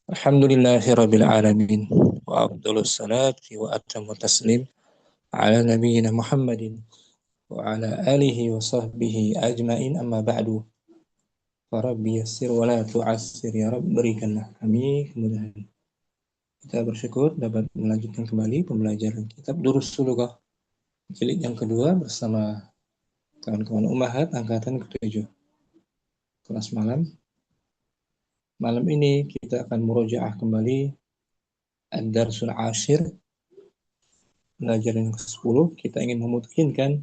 Alhamdulillahirabbil alamin wa afdhalus salati wa atammu taslim ala nabiyyina Muhammadin wa ala alihi wa sahbihi ajmain amma ba'du. Rabbi yassir wa la tu'assir ya Rabb, berikanlah kami kemudahan. Kita bersyukur dapat melanjutkan kembali pembelajaran kitab Durus Sulughah jilid yang kedua bersama kawan-kawan Ummahat angkatan ke-7 kelas malam. Malam ini kita akan murojaah kembali Ad-Darsul Ashir, pelajaran yang ke-10. Kita ingin memutkinkan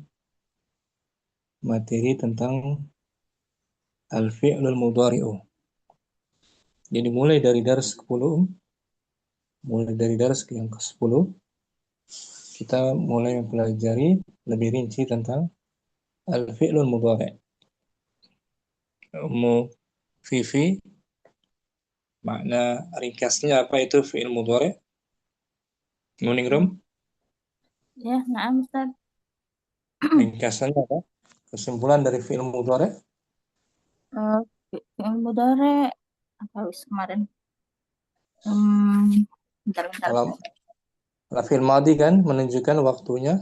materi tentang Al-Fi'lul Mudhari'u. Jadi mulai dari dars ke-10, mulai dari dars yang ke-10, kita mulai mempelajari lebih rinci tentang Al-Fi'lul Mudhari'. Fifi, makna ringkasnya apa itu fi'il mudhari'? Muningrum? Ya, naam Ustaz. Ringkasannya apa? Kesimpulan dari fi'il mudhari'? Fi'il mudhari apa wis kemarin? Bentar Kalau Ustaz. fi'il madhi kan menunjukkan waktunya,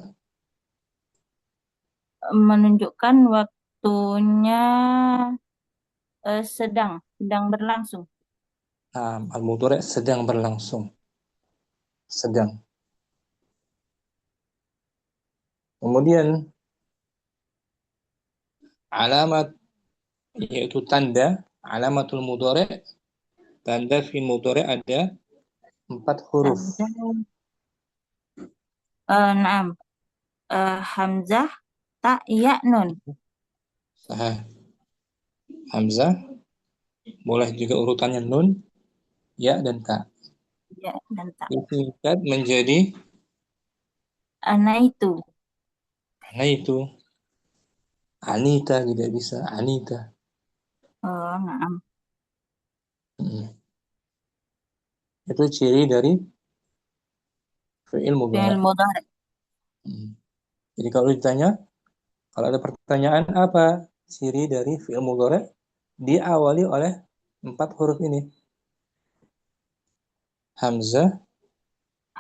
Menunjukkan waktunya sedang berlangsung. al-mudhari' sedang berlangsung. Sedang. Kemudian alamat yaitu tanda, alamatul mudhari', tanda fi'il mudhari' ada 4 huruf. Tanda naam. Hamzah, ta, ya, nun. Sahih. Hamzah, boleh juga urutannya nun, ya dan ta. Ya dan ta. Disingkat menjadi Ana itu. ana itu. Anita tidak bisa, Anita. Oh, naam. Itu ciri dari fi'il Fi'il mudhari'. mudhari. Jadi kalau ditanya, kalau ada pertanyaan apa ciri dari fi'il mudhari', diawali oleh 4 huruf ini. Hamzah,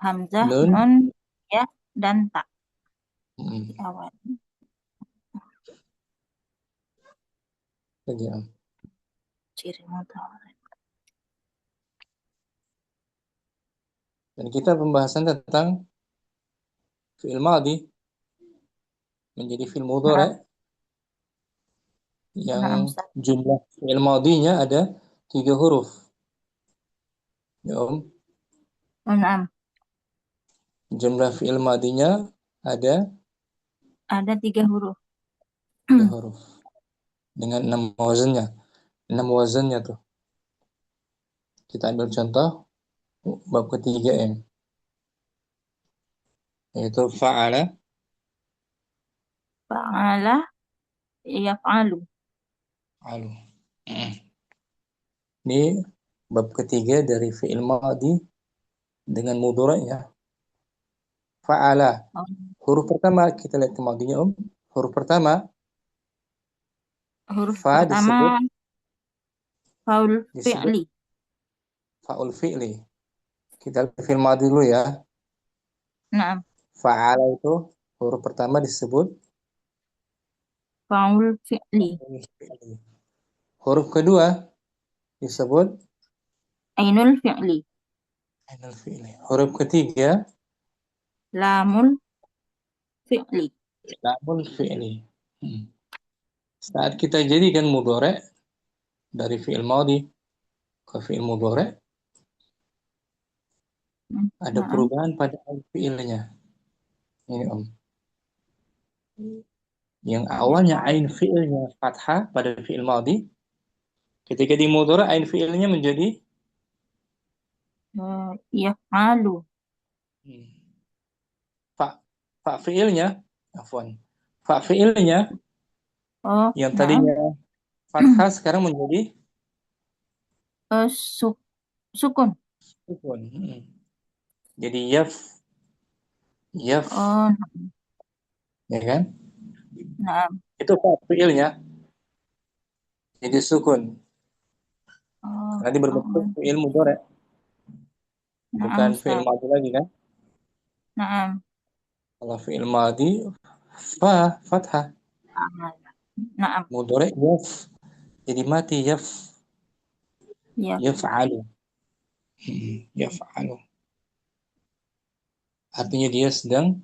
Hamzah, nun, nun, ya dan ta mm, di awal. lagi, Ciri mudhari. Dan kita pembahasan tentang fi'il madhi menjadi fi'il mudhari' Naam, yang naam Ustaz. jumlah fi'il madhinya ada 3 huruf. Ya, Oh, naam. jumlah fi'il madhinya ada Ada 3 huruf. 3 huruf dengan 6 wazannya. 6 wazannya tuh. Kita ambil contoh bab ketiga ini, yaitu fa'ala, Fa'ala, yaf'alu. alu. Ini bab ketiga dari fi'il madhi dengan mudhari'nya. Fa'ala. Oh, Huruf pertama kita lihat kemadinya Huruf pertama huruf fa pertama faul disebut fi'li. fa'ul fi'li. Kita lihat fi'il madhi dulu ya. Naam, Fa'ala itu huruf pertama disebut faul fi'li. fa'ul fi'li. Huruf kedua disebut Ainul fi'li. ainul fi'li. Huruf ketiga Lamul fi'li. lamul fi'li. Saat kita jadikan mudhari' dari fi'il madhi ke fi'il mudhari', ada Naam. perubahan pada fi'ilnya. Ini yang awalnya ain fi'ilnya fathah pada fi'il madhi, ketika di mudhari' ain fi'ilnya menjadi Yaf'alu. fa fa fi'ilnya afwan. Fa fi'ilnya Oh, yang naam. tadinya fathah sekarang menjadi Sukun. sukun. Jadi yaf, yaf, Oh, ya kan? naam. Itu fa fi'ilnya jadi sukun. Oh, Karena dia berbentuk fi'il mudhari'. Naam Bukan fi'il Ustaz. madhi lagi kan? Naam. Kalau fi'il madhi fathah. Amal. Naam. Mudhari yaf. Jadi mati yaf. Ya. Yaf'alu. Yaf'alu. Artinya dia sedang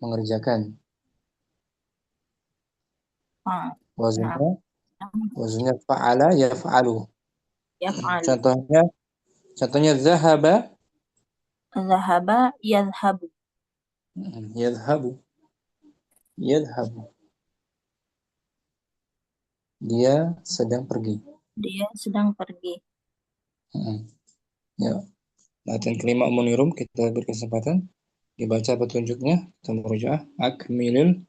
mengerjakan. Ah. Naam. Wazannya, wazannya fa'ala yaf'alu. Yaf'alu. Contohnya, contohnya zahaba, Zahaba yadhabu. yadhabu, yadhabu. Dia sedang pergi. Dia sedang pergi. Ya, latihan kelima Munirum kita berkesempatan dibaca petunjuknya. Kita merujuk akmilil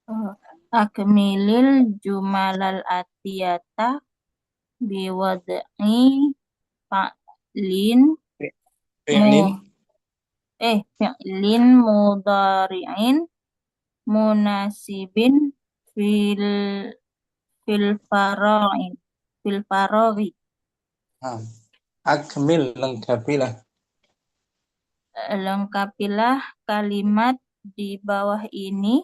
Oh. Akmilil jumalal atiyata biwad'i fa'lin mu fi'lin. fi'lin mudhari'in munasibin fil fil fara'in fil faraghi. Nah, akmil lengkapilah Lengkapilah kalimat di bawah ini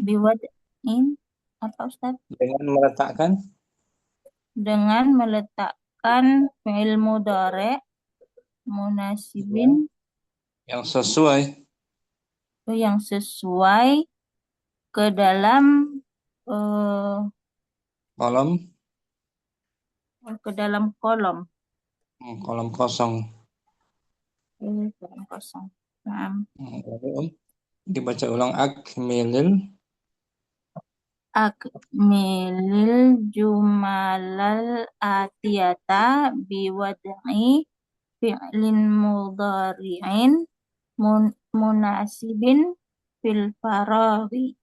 biwad'in apa Ustaz? dengan meletakkan Dengan meletakkan fi'il mudhari' ya, munasibin yang sesuai yang sesuai ke dalam eh, kolom kolom kolom kosong. kolom kosong. Nah, Lalu, dibaca ulang akmilil akmilil jumalal atiyata biwad'i fi'lin mudhari'in munasibin fil faraghi.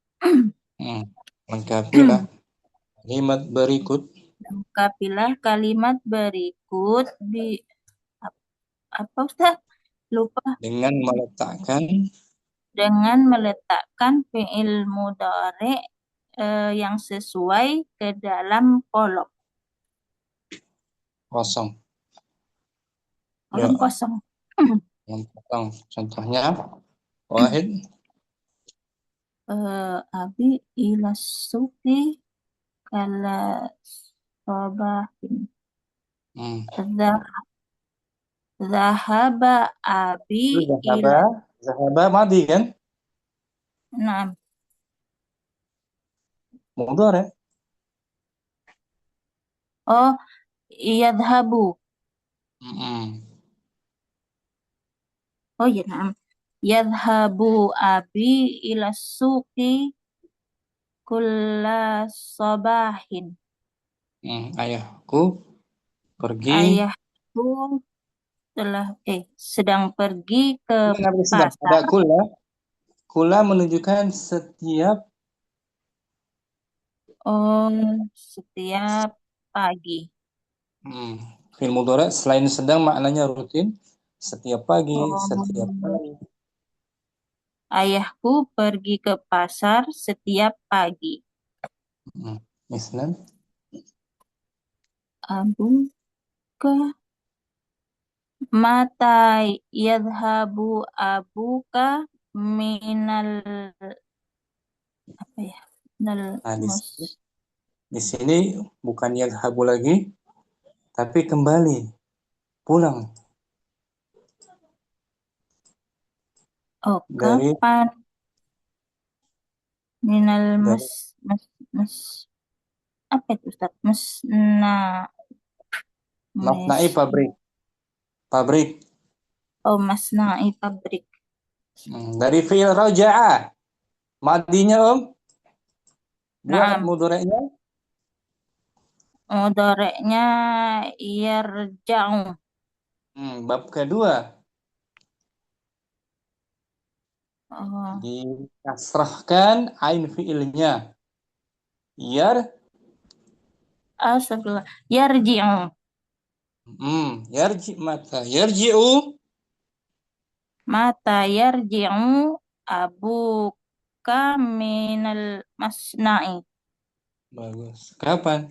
lengkapilah kalimat berikut Lengkapilah kalimat berikut apa Ustaz? Lupa. Dengan meletakkan fi'il mudhari yang sesuai ke dalam kolom kosong. Ya, kosong. yang kosong. Contohnya, wahid, Abi ila suki kala sobahin. hmm. Zahaba abi Itu zahaba, ila. zahaba madi kan? Nah, Mudhari. oh yadhabu. Hmm. Oh ya, nah. Yadhabu abi ila suki kulla sobahin. Ayahku pergi. Ayahku sedang pergi ke Kenapa sedang? Ada pasar. kula. Kula menunjukkan setiap Setiap pagi. Fi'il mudhari selain sedang maknanya rutin setiap pagi, setiap Oh, hari. ayahku pergi ke pasar setiap pagi. Mislan, Abu ke mata yadhabu abuka minal apa ya? Minal nah mus. di sini bukan yadhabu lagi, tapi kembali pulang Oh, dari kapan minal dari mas apa itu Ustaz? mafna'i Mes pabrik, pabrik. masna'i pabrik. Dari fi'il raja'a, madinya buat Naam, mudhari'nya mudhari'nya yarja'u. bab kedua Oh, dikasrahkan ain fi'ilnya yar astagfirullah. Yarji'u. yarji mata yarji'u Mata yarji'u abuka minal masna'i. bagus kapan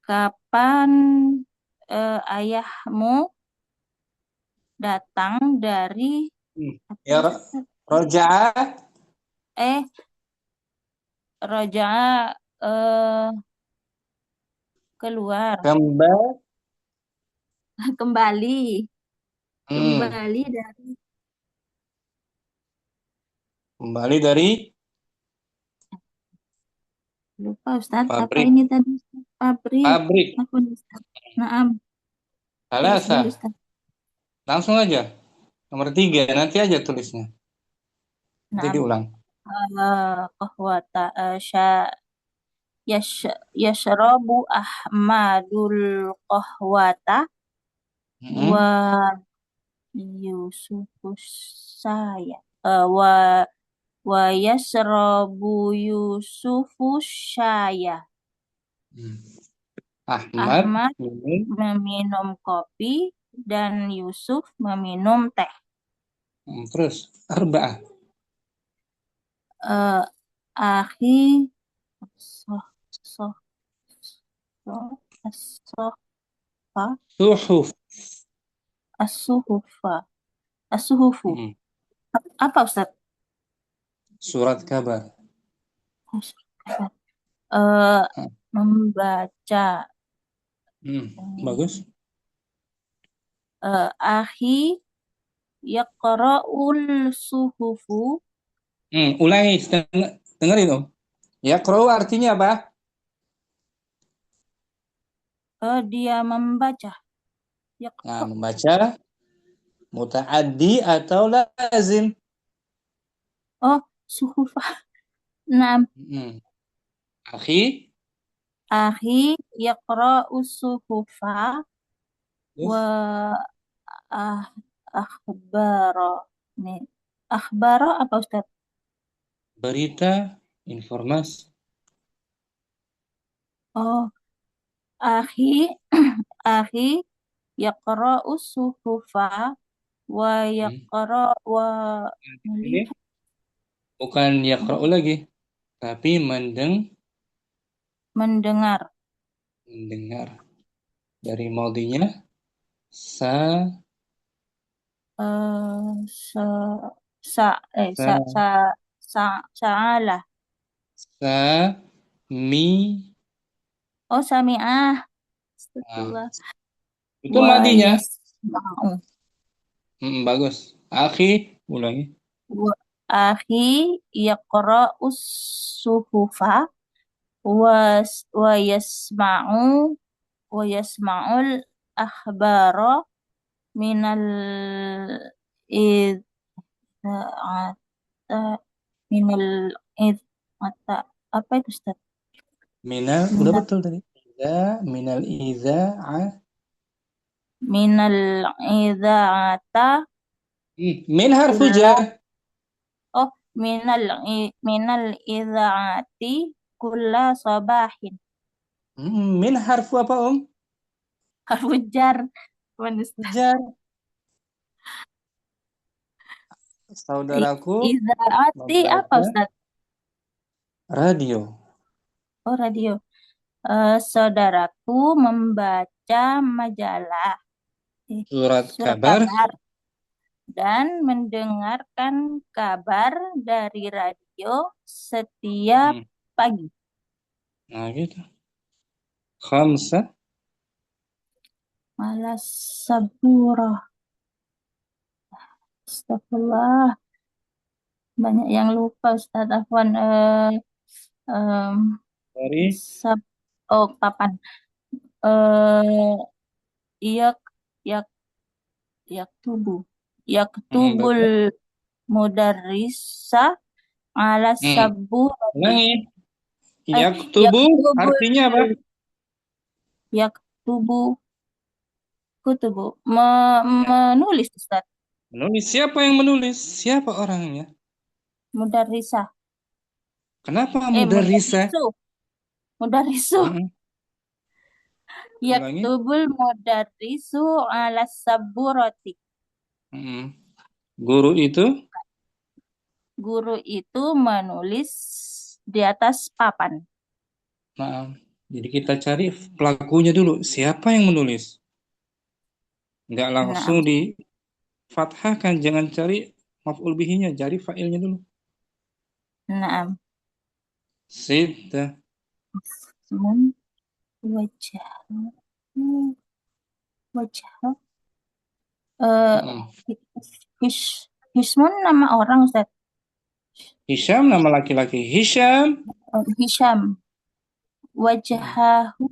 Kapan ayahmu datang dari apa Ya, Ustaz? roja'a Eh, roja'a keluar, kembali. kembali, Hmm, kembali dari kembali dari lupa Ustaz, apa pabrik. ini tadi? Pabrik. Pabrik. Apa nih, Ustaz? Naam, Salasa. TSD Ustaz. Langsung aja. Nomor 3. Nanti aja tulisnya. Nanti Naam. diulang. Qahwata yashrabu Ahmadul qahwata Hmm. wa Yusufus saya wa yashrabu Yusufus saya. Hmm. Ahmad Ahmad minum. meminum kopi dan Yusuf meminum teh. Terus arba'ah. Eh, Akhi soh soh soh as-sohfa Suhuf. as-suhufa as-suhufu. Hmm. Apa Ustaz? Surat kabar. Eh, Ah, membaca. hmm. Bagus. Akhi yaqra'ul suhufu. Ulangi. Dengerin Om. Ya, crow artinya apa? Dia membaca. Nah, Yaqra'. membaca mutaaddi atau lazim. Oh, suhufa. Nah, Hmm. Akhi. akhi yaqra'us suhufa Terus wa ah, akhbara. Nih, akhbara apa Ustaz? berita, informasi. Oh, akhi akhi yaqra'us suhufa wa Hmm. yaqra' wa Ini melihat. bukan Oh, yaqra'u lagi, tapi mendengar. mendengar. Dari maldinya sa Se sa sa sa sa sa sa'alah. sa mi. Oh, sami'ah. Nah, Astagfirullah. itu Wa madinya. yasma'u. Bagus. Akhi, ulangi. Wa akhi yaqra'us suhufa wa yasma'ul akhbara minal idha'ata minal idha'ata. Apa itu Ustaz? Minal, udah Minal betul tadi. Minal idza'ah. minal idha'ata Min harfu kulla. jar. Oh, minal idha'ati kulla sabahin. Min harfu apa, Om? Hujar. Manusia. Jar. Saudaraku Idha'ati apa membaca Ustaz? radio. Oh, radio. Saudaraku membaca majalah, Surat surat kabar. kabar, dan mendengarkan kabar dari radio setiap Hmm. pagi. Nah, gitu. Khamsa. Malas saburah. Astagfirullah. Banyak yang lupa Ustaz Afwan. Em, Dari. sab oh, papan. Eh, yak yak yaktubu. Yaktubul Betul. mudarrisa ala Hmm. saburati. Ulangi. Eh, Yaktubu yaktubul artinya apa? yaktubu kutubu. Menulis Ustaz. Menulis. Siapa yang menulis? Siapa orangnya? Mudarrisa. Kenapa mudarrisa? Mudarrisu. Mudarrisu. Mm-mm. Ulangi. Yaktubul mudarrisu ala saburati. Mm-mm. Guru itu. Guru itu menulis di atas papan. Nah, jadi kita cari pelakunya dulu. Siapa yang menulis? Nggak langsung Nah, di. fathah kan jangan cari maf'ul bihinya, cari fa'ilnya dulu. Naam. Sitta. Ismun wajah. Wajah. Eh, Mm-mm. Hismun nama orang Ustaz. Hisham nama laki-laki. Hisham. Oh, Hisham. Mm. Wajahahu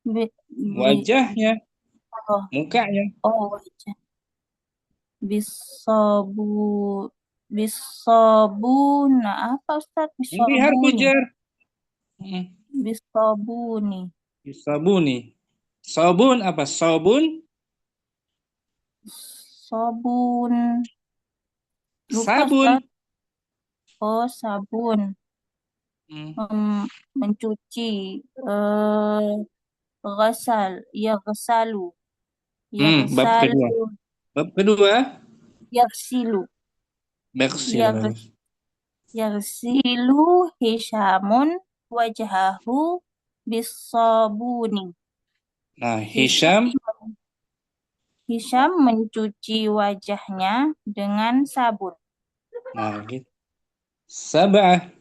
bi, Wajahnya, oh, mukanya. oh wajah. Bisobu bisobuna apa Ustaz? Ini harfu Bisobuni. jar. Mm. Bisobuni. Sabuni. Sabun apa? Sabun. Sabun. Lupa Sabun. Ustaz. Oh, sabun. Mm. Mencuci. Eh, Ghasal. Ya ghasalu. Ya Bab kedua. ghasalu. Bab kedua. Yaghsilu. Beksil. Yaghs- Yaghsilu Hishamun wajahahu bisabuni. Nah, Hisham, Hisham. Hisham mencuci wajahnya dengan sabun. Nah, gitu. Sab'ah.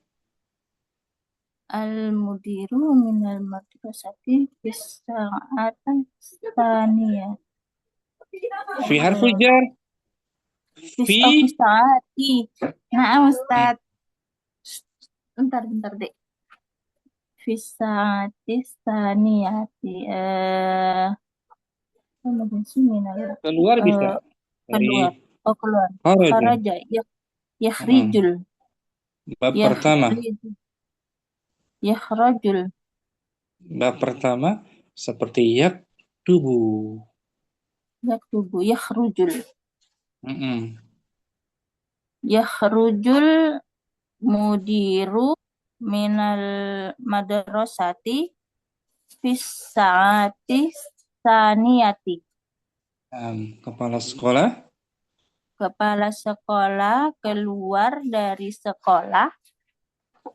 Al-mudiru minal madrasati bisa'atan tsaniyah. Fi harfu jar. Fi. Fisa'ati. Nah, Mm. Ustaz. Bentar deh. Fisa'ati tsaniyati. Emergency minal. Keluar bisa. Eh, keluar. Dari Oh, keluar. kharaja. Kharaja. Ya, Mm. yakhrijul. Bab pertama. Yakhrijul. Yakhrajul. Bab pertama seperti yak tubuh. Yaktubu. Yakhrujul. Mm-mm. Yakhrujul mudiru minal madrasati fis saati saniyati. Kepala sekolah Kepala sekolah keluar dari sekolah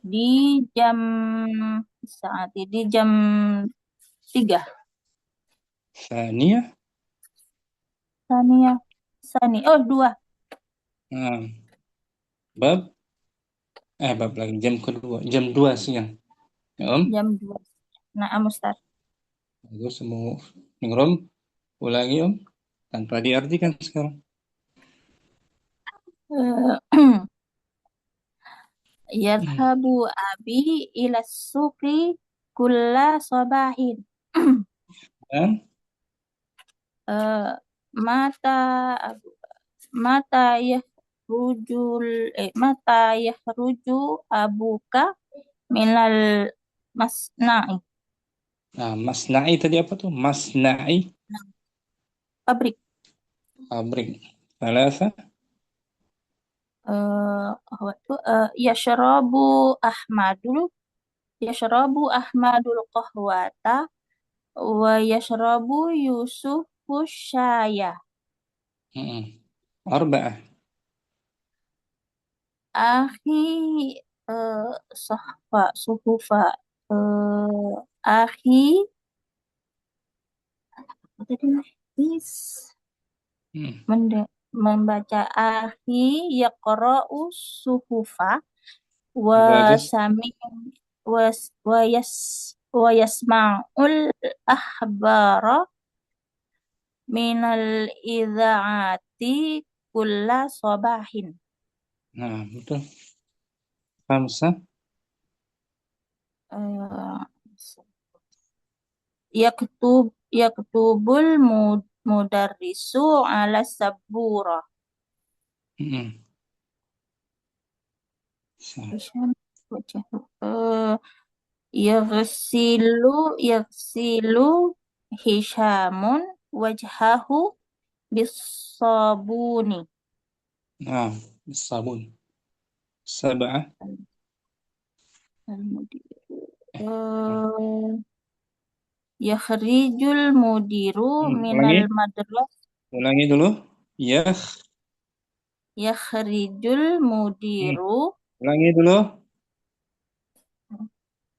di jam saat ini jam 3. Sania. Sania. Sani. Oh, 2. Nah, bab bab lagi jam kedua, jam 2 siang. Ya, Om. Jam 2. Nah, Ustaz. Bagus semua. Rom, ulangi Om. Tanpa diartikan sekarang. Yadhabu abi ila suqi kulla sabahin. Dan Eh, mata mata yahrujul mata yahruju abuka minal masna'i. Masna'i tadi apa tuh? Masna'i Pabrik. pabrik. Salasa. Apa tuh? Yashrabu Ahmadul qahwata wa yashrabu Yusufu syaya. Arba'ah. Akhi eh sahfa suhufa akhi apa tadi Is Hmm. membaca akhi yaqra'u suhufa wa Bagus. sami was wa yasma'ul ahbara minal idzaati kulla sabahin. Nah, betul. Khamsah. Eh, yaktubul mudarrisu ala sabura. Hmm. Hisham wajah. Eh, yaghsilu Hishamun wajhahu bisabuni. Nah, sabun. Sab'ah. Eh, yakhrijul mudiru minal Ulangi. madras. Ulangi dulu. Ya. Yakhrijul mudiru. Ulangi dulu.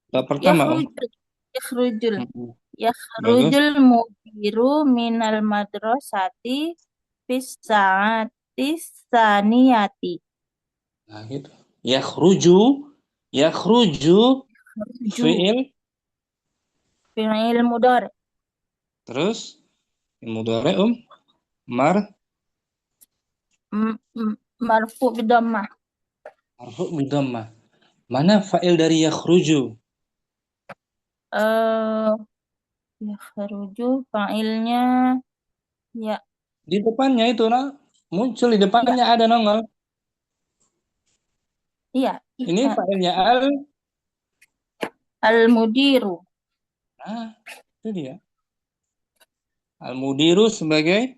Bab pertama, Om. Yakhrujul. Yakhrujul. Hmm. Bagus. Yakhrujul mudiru minal madrasati Fis sa'atis saniyati. Nah, gitu. Yakhruju, yakhruju Ruju. fi'il, Fi'il mudhari. terus mudhari mar Marfu bidammah. marfu bidhammah. Mana fa'il dari yakhruju? Eh, yakhruju fa'ilnya ya, Di depannya itu, nah, muncul di iya, depannya ada nongol. iya. Ini Eh, fa'ilnya al-mudiru. nah, itu dia. Al-mudiru sebagai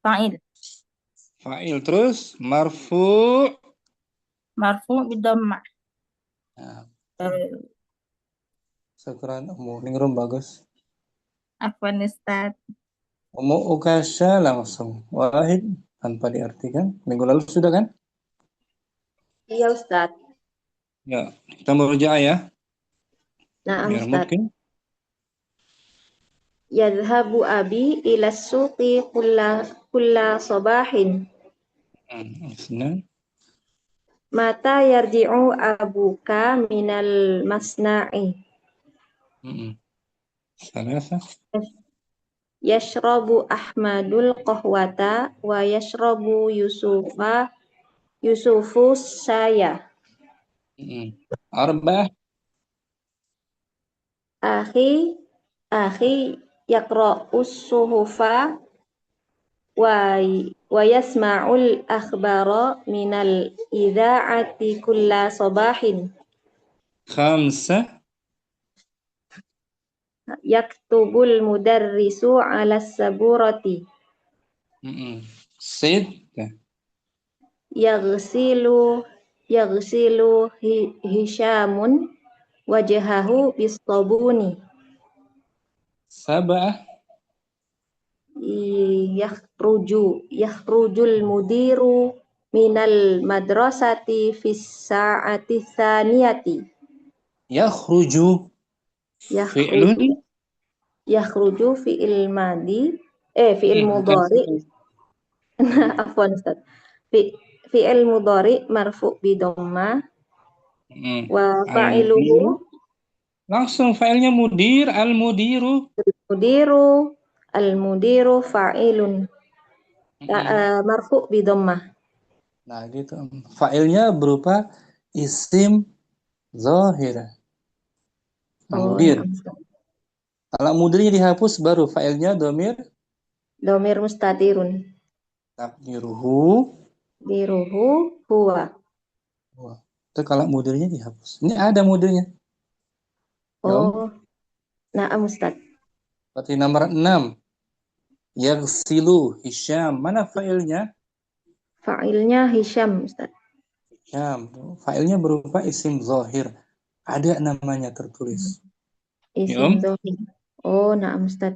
Fa'il. fa'il, terus marfu. Marfu bidammah. Nah, Eh, sekarang ningrum bagus. Afwan Ustaz. Mau ukasha langsung wahid tanpa diartikan. Minggu lalu sudah kan? Iya Ustadz. Ya, kita merujak ya, Nah biar Ustadz. mungkin. Yadhabu abi ila suqi kulla sabahin. Isnan. Mata yarji'u abuka minal masna'i. Salasa. Yashrabu Ahmadul qahwata wa yashrabu Yusufu saya. Arba'ah. Akhi yaqra'us suhufa wa yasma'ul akhbara minal idha'ati kulla sabahin. Khamsa. Yaktubul mudarrisu ala saburati. Sitta. Yaghsilu Hishamun wajhahu bisabuni. Sab'ah. Yakhrujul mudiru minal madrasati fis sa'ati tsaniyati. Yakhruju fi'lun. Yakhruju yakhruju fi'il madi fi'il Bukan mudhari. fi'il. Afwan Ustaz. Fi'il mudhari marfu bi dhammah wa fa'iluhu Al-mudiru. Langsung fa'ilnya mudir, al-mudiru. mudiru al-mudiru fa'ilun marfu bi dhammah. Nah, gitu. Fa'ilnya berupa isim zahir. Oh, Mudir. na'am. Kalau mudirnya dihapus baru fa'ilnya domir Dhamir mustatirun. takdiruhu. Diruhu huwa. Wah, itu kalau mudirnya dihapus. Ini ada mudirnya. Ya, Om. Oh, na'am Ustaz. Berarti nomor 6. Yaghsilu Hisham. Mana fa'ilnya? Fa'ilnya Hisham Ustaz. Hisham. Fa'ilnya berupa isim zahir. Ada namanya tertulis. Ya, Isim Om. dhahir. Oh, na'am Ustaz.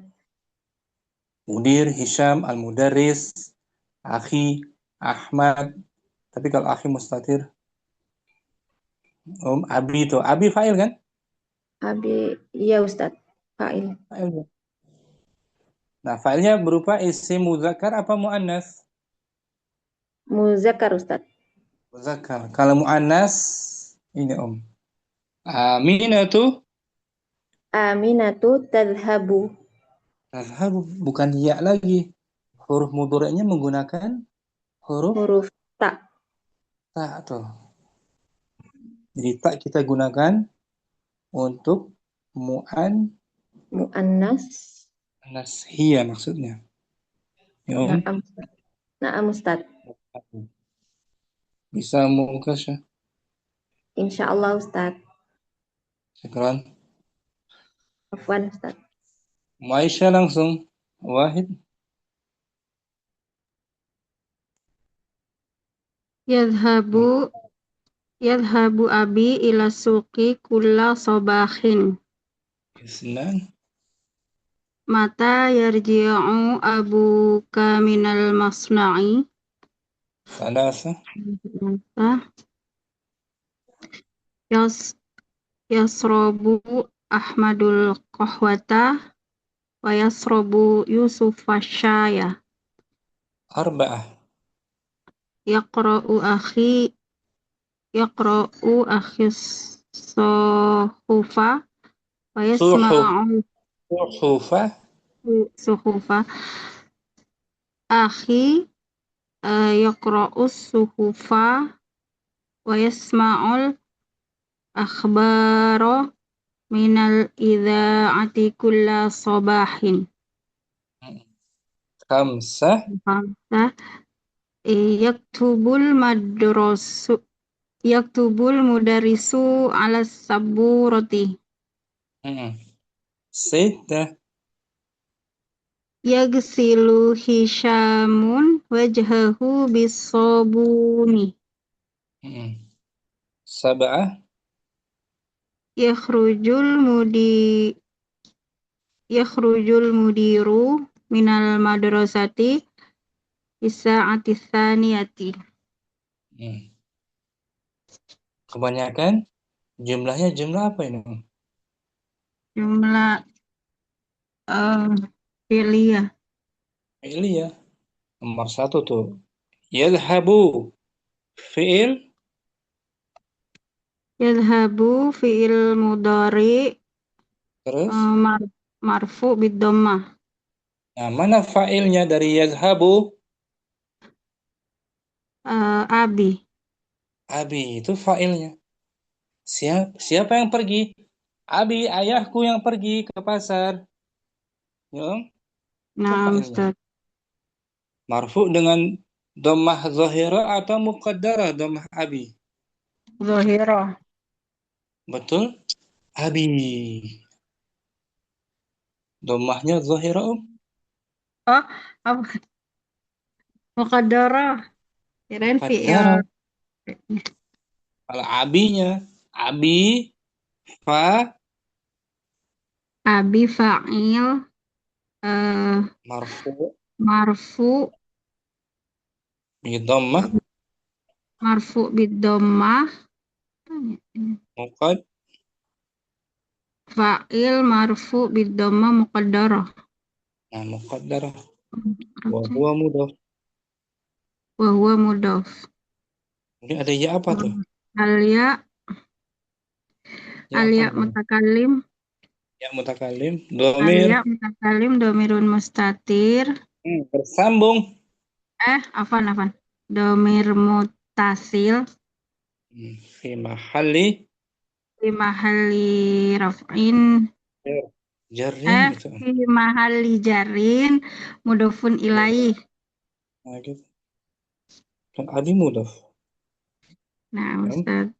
Mudir, Hisham, al-mudarris, akhi, Ahmad. Tapi kalau akhi mustatir, Om, Abi itu. Abi fa'il kan? Abi, iya Ustaz. Fa'il. Fa'ilnya. Nah, fa'ilnya berupa isim muzakkar apa muannas? Muzakkar Ustaz. Muzakkar. Kalau muannas ini Om. Aminatu. Aminatu tadhabu. Tazhabu bukan ya lagi. Huruf mudhari'nya menggunakan huruf Huruf ta. ta tuh. Jadi ta kita gunakan untuk Mu'annas. muannas hiya maksudnya. Ya, Om. Na'am Ustaz. Na'am Ustaz. Bisa mukasya. Insyaallah Ustaz. Sekarang Afwan Ustaz. Maisha langsung. Wahid. Yadhabu Yadhabu abi ila suqi kulla sabahin. Isnan. Mata yarji'u abuka minal masna'i. Salasa. Yasrobu Ahmadul qahwata wa yasrabu Yusuf syaya. Arba'ah. Yaqra'u akhi suhufa wa Suhuf. yasma'u Suhufah. suhufa. Akhi yaqra'u suhufa wa yasma'ul akhbara minal idha'ati kulla sabahin. Khamsah. Khamsah yaktubul mudarisu ala saburati. Sittah. Yagsilu Hishamun wajhahu bisabuni. Sab'ah. Yakhrujul mudiru minal madrasati bisa'ati tsaniyati. Kebanyakan jumlahnya jumlah apa ini? Jumlah fi'liyah. Fi'liyah. Nomor 1 tuh. Yadhabu. Fi'il. Yadhabu fi'il mudhari Terus. marfu bid-dhammah. Nah, mana fa'ilnya dari yadhabu? Abi. Abi itu fa'ilnya. Siapa yang pergi? Abi, ayahku yang pergi ke pasar. Ya, itu Nah, fa'ilnya. Ustaz. Marfu dengan dhammah zahirah atau muqaddarah dhammah abi? Zahirah. Betul? Abi. Dhammahnya zahirah. Oh, apa? Muqaddarah. Kirain fi'il. Muqaddarah. Kalau abinya, abi, fa, Abi fa'il marfu, marfu bidhammah, bid-dhammah. muqad, Fa'il marfu bid-dhammah muqaddarah. nah muqaddarah. Wa huwa mudhaf. Wa huwa mudhaf. Ini ada ya apa tuh? Al-ya Ya apa? mutakallim. Ya mutakallim. Al-ya Dhamir. mutakallim dhamirun mustatir. Bersambung. Afan. Dhamir muttasil. Fi mahalli. Fi mahalli raf'in. Jarrin gitu. Fi mahalli jarin mudhafun ilaih. Nah, gitu. Kan abi mudhaf. Nah, Ustaz.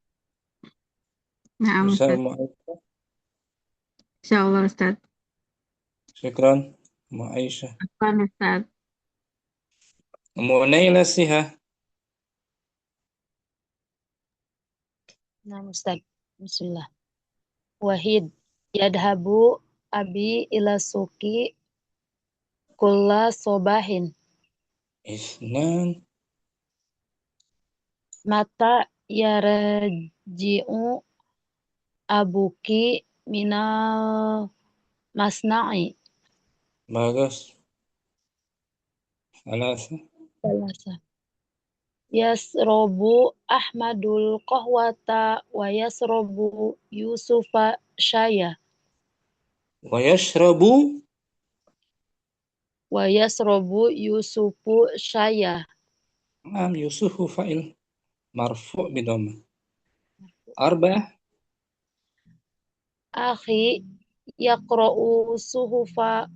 Nah, Bisa Ustaz. Aisyah. Insyaallah, Ustaz. Syukran, Aisyah. Afan, Ustaz. Naila Siha. Nah, Ustaz. Bismillah. Wahid. Yadhabu abi ila suki kulla sobahin. Isnan. Mata yarji'u abuki minal masna'i. Bagus. Salasa. Yasrobu Ahmadul qahwata wa yasrobu Yusufa syaya. Wa yashrabu. Wa yasrobu Yusufu syaya. Yusufu fa'il. Marfu' bidhammah. Arba'ah. Akhi yaqra'u suhufa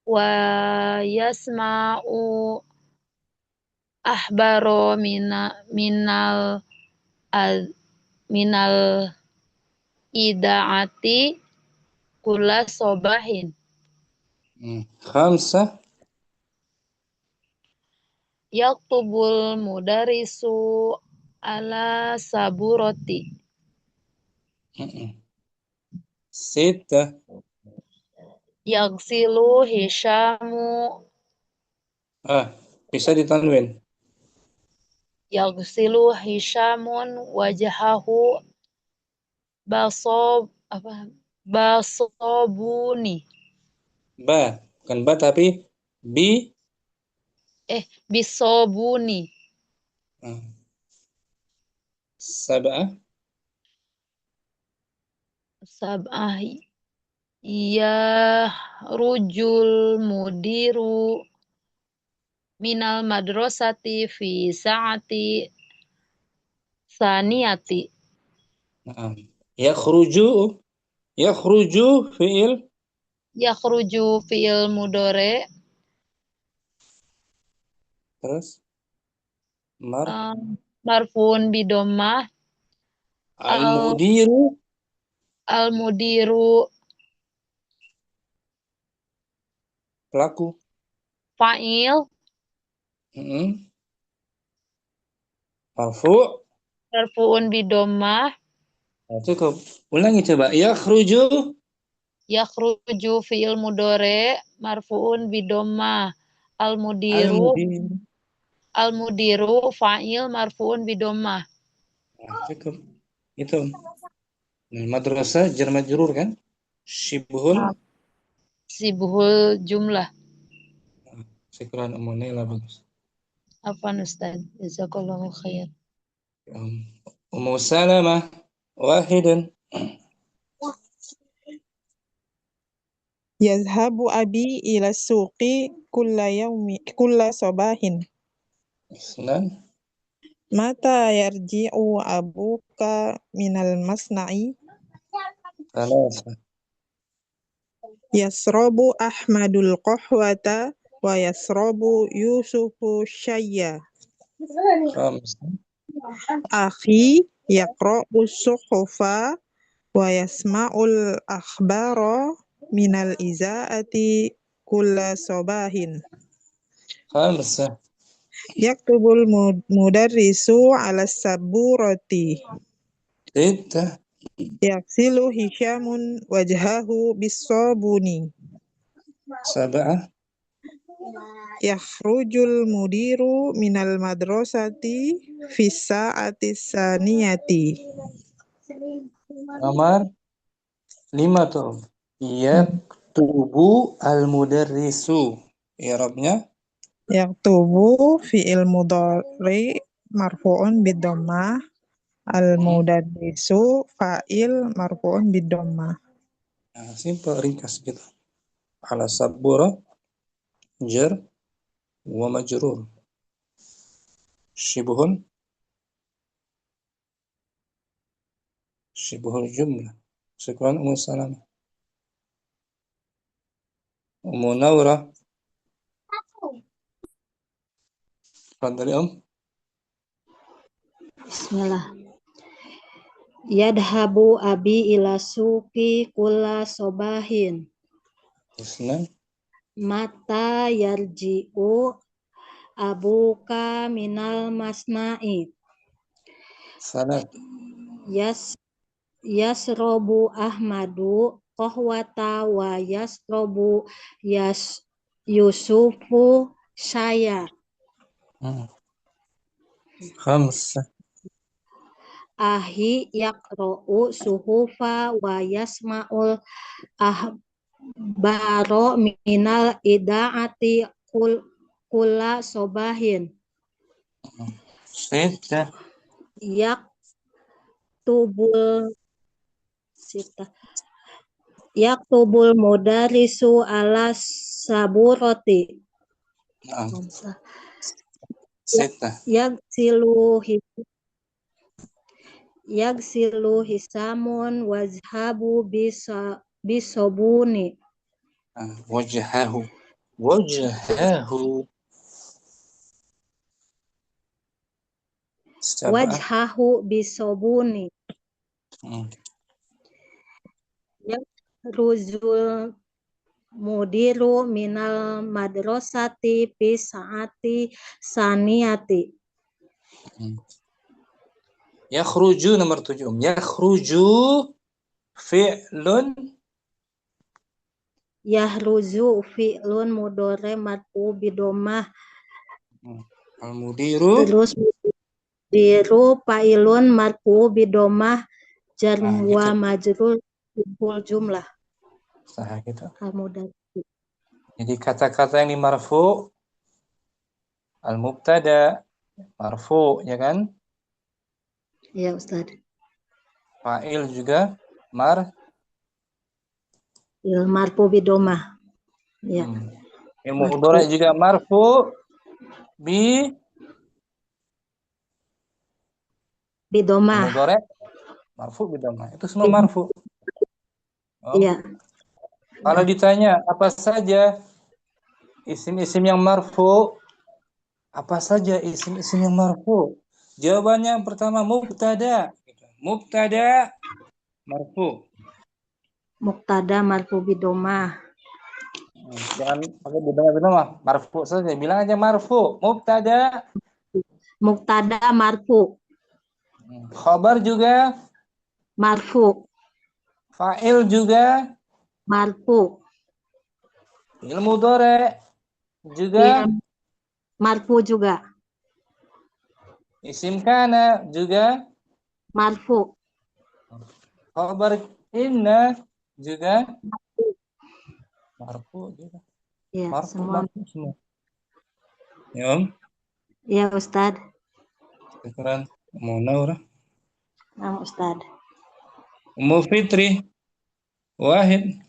wa yasma'u ahbaro minal ida'ati kula sobahin. Khamsah. Yaktubul mudarisu ala saburoti. Sittah. Yagsilu Hishamu. Bisa ditanwin. Yagsilu Hishamun wajahahu basobuni. Ba, bukan ba tapi bi. bisobuni. Sab'ah. Sab'ah rujul mudiru minal madrasati fi sa'ati saniyati. Yakhruju fi'il Yakhruju fi'il mudore terus marfun bidomah al-mudiru al-mudiru pelaku. fa'il Marfu'. marfuun bidomah Cukup. Ulangi coba. yakhruju fi'il mudore marfuun bidomah Al-mudiru. al-mudiru fa'il marfuun bidomah. Cukup. Itu. Madrasah jar majrur kan? Sibhul jumlah. Syukran Ummu Naila, bagus. Afwan Ustaz, jazakallahu khair. Ummu Salamah wahidan. Yazhabu abi ila suqi kulla sabahin. Isnan. Mata yarji'u abuka minal masna'i. Thalatha. Yasrabu Ahmadul qahwata wa yasrabu Yusufu syayya. Khamsa. Akhi yaqra'u suhufa wa yasma'ul akhbara minal izaati kulla sabahin. Khamsa. Yaktubul mudarrisu ala saburati. Sittah. Yaksilu Hisyamun wajhahu bisabuni. Sab'ah. Yakhrujul mudiru minal madrasati fis sa'ati saniyati. Nomor 5 tuh. Yaktubu al-mudarrisu. I'rabnya Yaktubu fi'il mudhari marfu'un bidhammah, al-mudarrisu fa'il marfu'un bidhammah. Simpel, ringkas gitu. Ala sabura jar wa majrur. Shibhul jumlah. Syukran Ummu Salamah. Ummu Nawra. Fadhali Bismillah. Yadhabu abi ila suqi kulla sobahin. Isnan. Mata yarji'u abuka minal masna'i. Salat. Yasrobu Ahmadu qahwata wa yasrobu Yusufu syaya. Khamsa. Ahi yaqra'u suhufa wa yasma'ul ahbaro minal idaati kulla sobahin. Sittah. Yaktubul mudarisu ala saburoti. Sittah. Yagsilu Hisamun wazhabu bisobuni. Wajhahu. Wajhahu bisobuni. Ruzul mudiru minal madrasati pisa'ati saniyati. Yakhruju nomor 7. Yakhruju fi'lun. Yahruzu fi'lun mudore marfu bidomah. Al-mudiru. Terus mudiru fa'ilun marfu bidomah jar wa majrur kumpul jumlah. Sah kita. Al-mudarris. Jadi kata-kata yang di marfu, al-mubtada, marfu, ya kan? Ya Ustaz. Fa'il juga mar. Il marfu bidomah. Ya. Ilmu mudhari juga marfu bi Bidomah. mudhari marfu bi dhamma. Itu semua marfu. Oh. Iya. Kalau ditanya apa saja isim-isim yang marfu, apa saja isim-isim yang marfu? Jawabannya yang pertama mubtada. Mubtada marfu. Muktada marfu bidomah. Jangan pakai bidomah, marfu saja. Bilang aja marfu. Mubtada. Muktada marfu. Khabar juga. Marfu. Fa'il juga. Marfu. Fi'il mudhari juga. Marfu juga. Isim kana juga. Marfu. Khabar inna juga. Marfu juga. Ya, Marfu semua. semua. Ya, Om. Ya Ustaz. Syukran. Munawrah. Nah, Ustaz. Ummu Fitri. Wahid.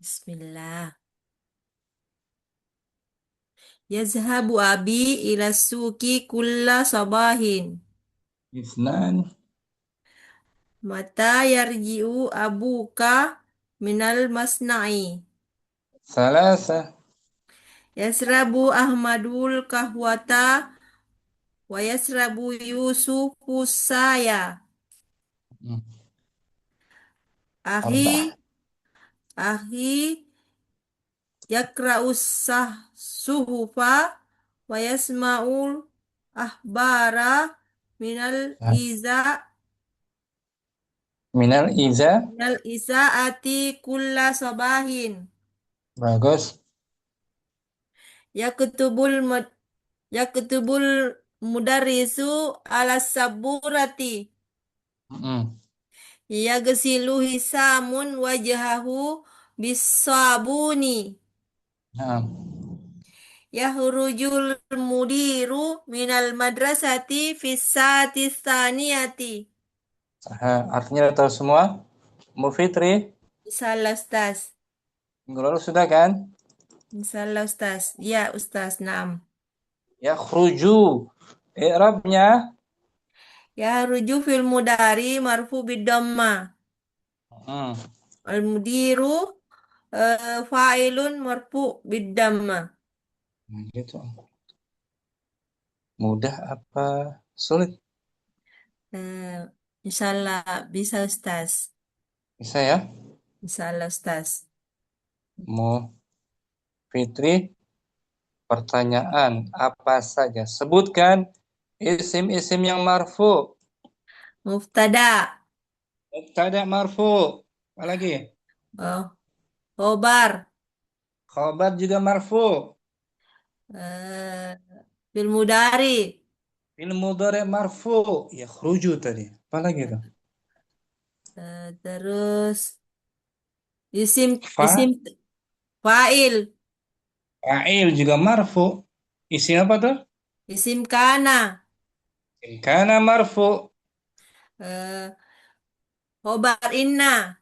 Bismillah. Yazhabu abi ila suki kulla sabahin. Isnan. Mata yarji'u abuka minal masna'i. Salasa. Yasrabu Ahmadul kahwata wa yasrabu Yusufu saya. Arba'ah. Ahi yakra'us suhufa wa yasma'ul ahbara minal iza Minal iza. minal isaati kulla sabahin. Bagus. Yaktubul mudarrisu ala saburati. Yaghsilu hisamun wajhahu bisabuni. Yahrujul mudiru minal madrasati fisati tsaniyati. Artinya tahu semua? Ummu Fitri. Insyaallah Ustaz. Minggu lalu sudah kan? Insyaallah Ustaz. Ya Ustaz, naam. Yakhruju. I'rabnya. Yahruju fil mudari marfu bidamma. Al mudiru fa'ilun marfu bidamma. Gitu. Mudah apa sulit? Insyaallah bisa Ustaz. Bisa ya? Insyaallah Ustaz. Ummu Fitri. Pertanyaan apa saja? Sebutkan isim-isim yang marfu. Mubtada. Mubtada marfu. Apa lagi? Khobar. Khabar juga marfu. Fil mudari. Fil mudhari marfu. Yakhruju tadi. Apa lagi itu? Terus isim fa'il. Fa'il juga marfu. Isim apa tuh? Isim kana. Isim kana marfu. Khobar inna.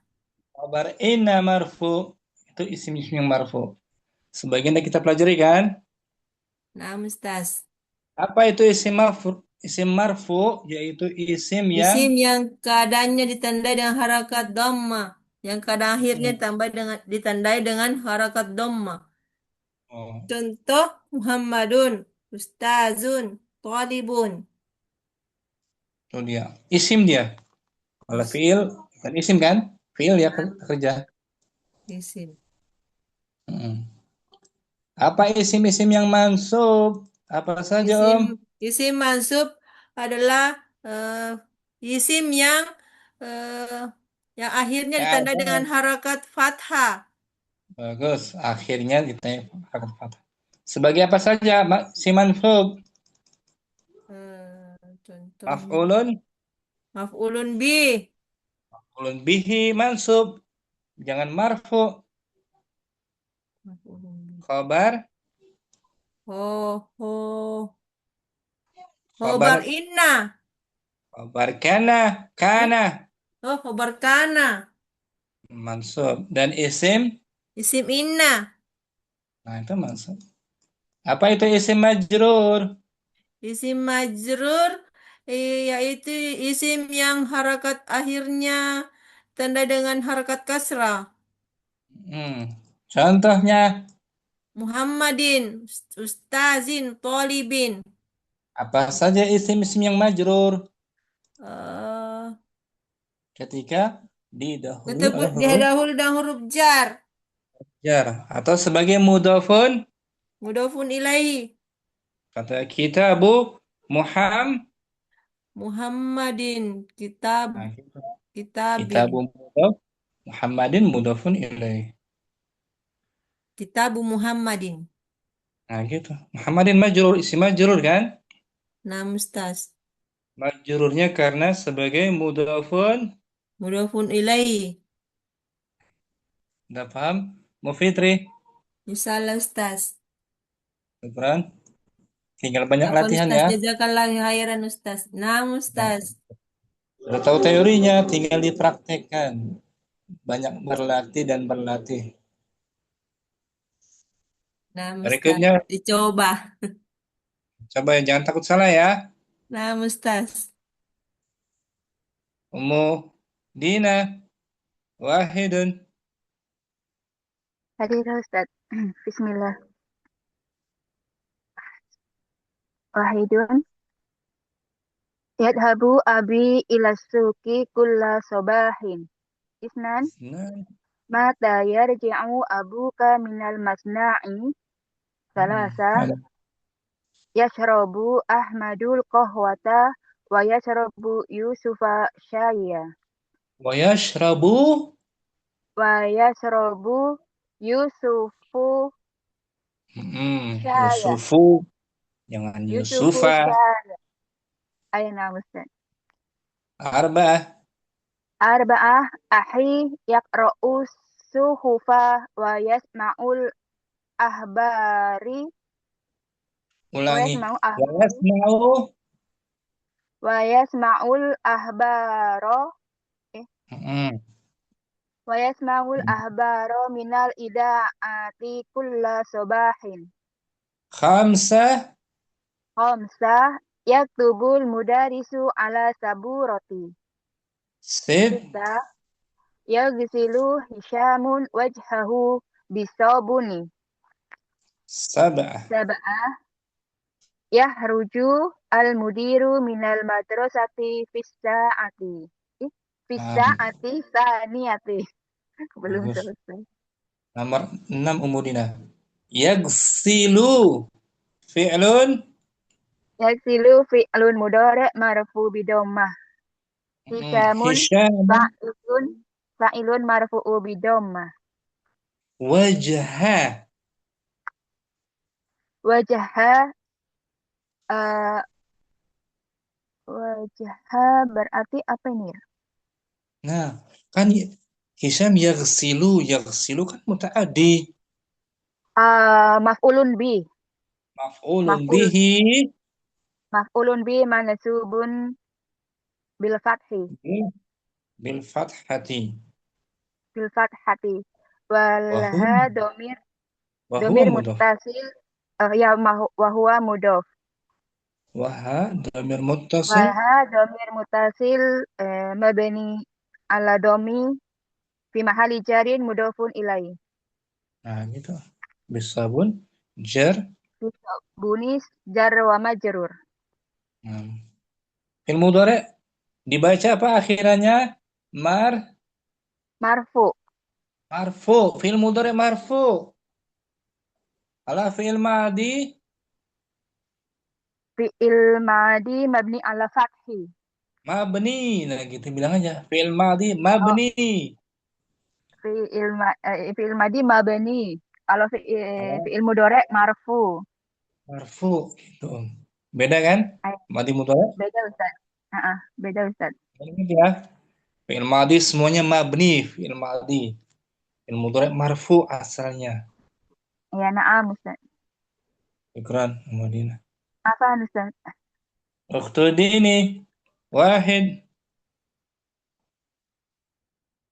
Khabar inna marfu. Itu isim-isim yang marfu. Sebagian kita pelajari kan? Nah, Ustaz. Apa itu isim marfu? Isim marfu yaitu isim Isim yang yang keadaannya ditandai dengan harakat dhamma. Yang keadaan akhirnya ditandai dengan harakat dhamma. Contoh Muhammadun, Ustazun, Talibun. itu dia. Isim dia. Kalau fiil kan isim kan? Fiil ya kerja. Isim. Apa isim-isim yang mansub? Apa saja Om? Isim mansub adalah isim yang akhirnya ditandai dengan harakat fathah. Bagus. Akhirnya ditanya harakat fathah. Sebagai apa saja si mansub? Contohnya maf'ulun bih. Maf'ulun bihi mansub. Jangan marfu. Khobar, Ho khobar, khobar inna. khobar kana, kana, Oh, khobar kana. mansub. Dan isim, Isim inna. nah itu mansub. Apa itu isim majrur? Isim majrur yaitu isim yang harakat akhirnya tanda dengan harakat kasrah. Contohnya, Muhammadin, ustazin, tolibin. apa saja isim-isim yang majrur Eh, ketika didahului Ketemu oleh dia huruf dahulu dengan huruf jar. jar atau sebagai mudhafun? Mudhafun ilaihi. Kata kitabu Muhammadin, kitab, Nah, kitabin. kitabu mudhaf, Muhammadin mudhafun ilaih. Kitabu Muhammadin. Nah, gitu. Muhammadin majrur, isim majrur kan? Nah, Ustaz. Majrurnya karena sebagai mudhafun. Mudhafun ilaihi. Udah paham? Mufitri, Insyaallah Ustaz. Syukran. Tinggal banyak Apa latihan Ustaz? ya. Jazakallah khairan Ustaz. Nah, Nah, Ustaz. udah tahu teorinya, tinggal dipraktekkan. Banyak berlatih dan berlatih. Nah, Ustaz. Berikutnya, Dicoba. coba ya, jangan takut salah ya. Nah, Ustaz. Ummu Dina, Wahidun. Hadir Ustaz. Bismillah. Wahidun. Yadhabu abi ila suki kulla sobahin. Isnan. Nah, Mata yarji'u abuka minal masna'i. Salasa. ada. Yashrabu Ahmadul qahwata wa yashrabu Yusufa syaya. Wa yashrabu, Wa yashrabu Yusufu syaya. Yusufu, jangan Yusufu Yusufa. syaya. Ayana Ustaz. Arba'ah, Arba'ah ahi yaqra'u suhufa wa yasma'ul ahbari ulangi. Wa ahbari yasma'u, wa yasma'ul ahbaro Mm. wa yasma'ul ahbaro minal ida'ati kulla sobahin. Khamsah, Khamsah yaktubul mudarisu ala saburati. Sid, Sita yaghsilu Hisyamun wajhahu bisabuni. Sab'ah, Sab'ah yahruju al-mudiru minal madrasati fis-sa'ati. Fis-sa'ati saniyati. Belum Bagus. selesai. Nomor 6 Ummu Dina. Yagsilu, fi'lun, Yaghsilu fi'lun mudhari' marfu bidammah. Hisyamun Hisham, fa'ilun marfu'u bidammah. wajha. Wajha wajha berarti apa ini ya? Nah, kan Hisham yagsilu kan muta'addi. Maf'ulun bi. Maf'ulun Maf'ul. bihi. Maf'ulun bi mansubun bil fathi. Bil fathati. Bil fathati. Walha domir Mudhaf. muttasil wa huwa mudhaf. Waha domir muttasil. Walha domir muttasil mabni ala domi fi mahali jarin mudhafun ilai. Nah, gitu. Bisabun jar. Bunis jar wa majrur. Fil mudhari dibaca apa akhirannya? Marfu. Marfu. Fil mudhari marfu. Ala fi'il madi. Fi'il madi mabni ala fathi. Mabni. Nah, gitu bilang aja. Fi'il madi mabni. Fi'il madi mabni. Kalau fi'il mudhari marfu. Marfu gitu. Beda kan? Madi mudhari. Beda Ustaz. Beda Ustaz. Ini ya. Fi'il madi semuanya mabni, fi'il madi. Fi'il mudhari marfu asalnya. Ya, na'am Ustaz. Syukran, Madinah. Apaan Ustaz? Uktudini. Wahid.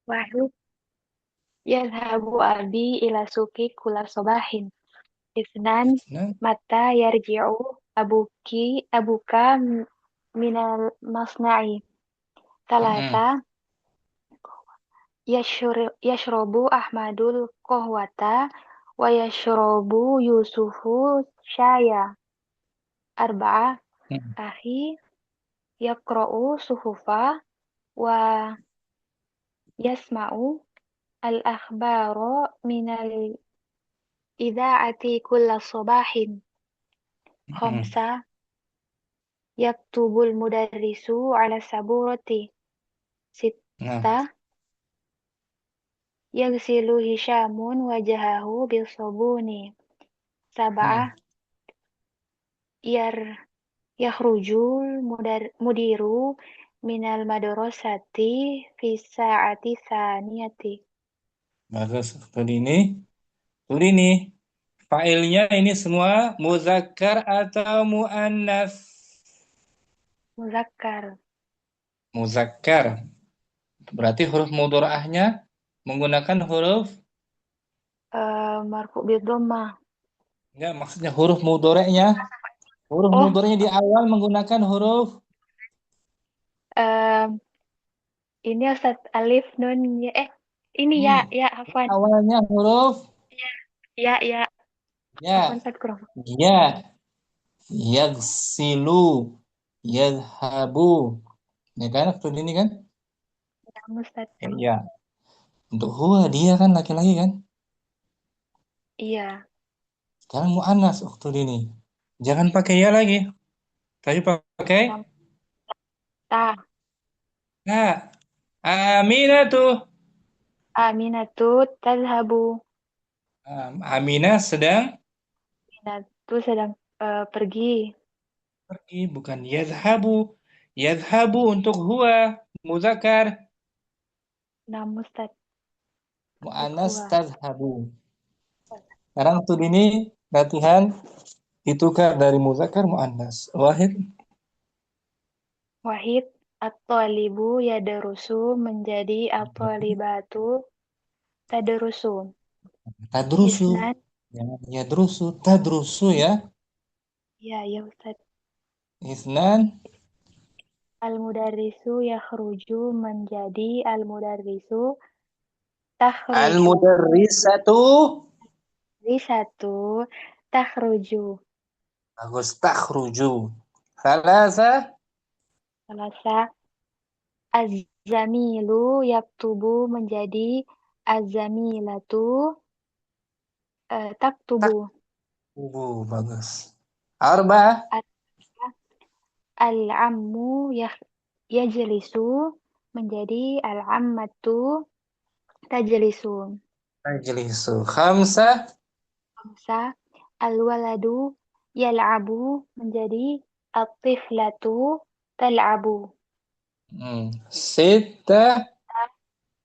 Wahid yadhhabu abi ila suki kula sobahin. Isnan Nah. mata yarji'u abuka minal masna'i. Talata yashrobu Ahmadul kohwata wa yashrobu Yusufu syaya. Arba'a akhi yaqra'u suhufa wa yasma'u al-akhbara minal idha'ati kulla sobahin. Khamsa yaktubul mudarrisu ala saburati. Sitta yaghsilu Hishamun wajahahu bisabuni. Sab'ah yakhrujul mudiru minal madrasati fi sa'ati tsaniyati. Bagus, Uktudini. Failnya ini semua muzakkar atau muannas? Muzakkar. Muzakkar. Berarti huruf mudhari'ahnya menggunakan huruf Marfu bil dhammah. enggak, maksudnya huruf mudhari'nya. Huruf mudhari'nya di awal menggunakan huruf Ini Ustaz alif nun ya ini ya hafan. awalnya huruf Ya. ya. Hafan Ustaz kurang. Ya. Yaghsilu, yadhhabu. Ya kan, Uktudini kan? Ya Ustaz. Iya. Untuk huwa dia kan laki-laki kan? Iya. Sekarang muannas Uktudini. Jangan pakai ya lagi. Tapi pakai Ta. nah. Aminatu. Aminatu tadhabu. Aminah sedang Aminatu sedang pergi. bukan yadhhabu. Yadhhabu untuk huwa muzakkar. Nam Ustaz. Muannas Huwa. tadhhabu. Sekarang Uktudini latihan ditukar dari muzakkar muannas. Wahid at-talibu yadrusu menjadi at-talibatu tadrusu. Tadrusu. Isnan. Jangan yadrusu, tadrusu ya. Ya Ustaz. Isnan. Al-mudarrisu yakhruju menjadi al-mudarrisu takhruju. Al-mudarrisatu. Satu takhruju. Bagus, takhruju. Salasa. Az-zamilu yaktubu menjadi az-zamilatu taktubu. Bagus. Arba. Al-ammu yajlisu menjadi al-ammatu tajlisu. Tajlisu. Khamsa. Al-waladu yal'abu menjadi at-tiflatu tal'abu. Sita.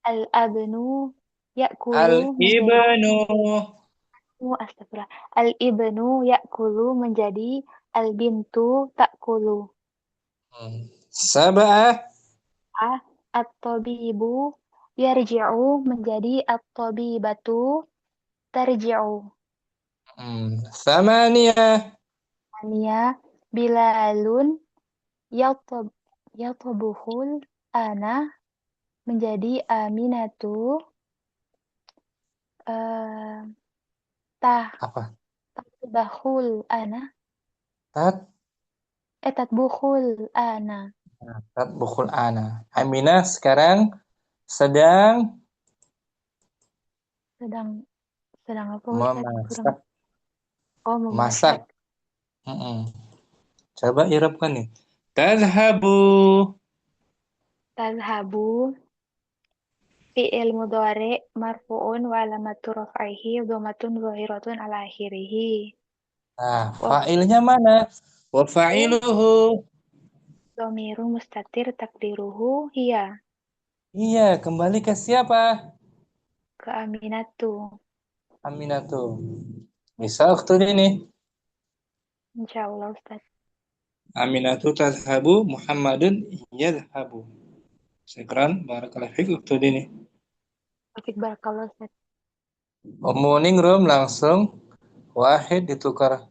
Al-abnu ya'kulu Al-ibnu. Astagfirullah. Al-ibnu ya'kulu menjadi al-bintu ta'kulu. Sab'ah. At-tabibu yarji'u menjadi at-tabibatu tarji'u. Thamaniyah. Bilalun yatabuhul ana menjadi aminatu tatbahul ana tatbuhul ana. Tatbukhul ana. Aminah sekarang sedang apa memasak. memasak. Coba irabkan nih. Tadhabu fi'il mudhari marfu'un wa alamatu raf'ihi dhammatun zahiratun ala akhirih. Nah, fa'ilnya mana? Wa fa'iluhu. Dhamiru mustatir takdiruhu hiya. Iya, kembali ke siapa? Ke Aminatu. Aminatu. Bisa waktu ini. Insyaallah Ustaz. Aminatu tadhabu, Muhammadun yadhabu. Syukran, barakallahu fiik waktu ini. Taufik barakallah Ustaz. Ningrum langsung wahid ditukar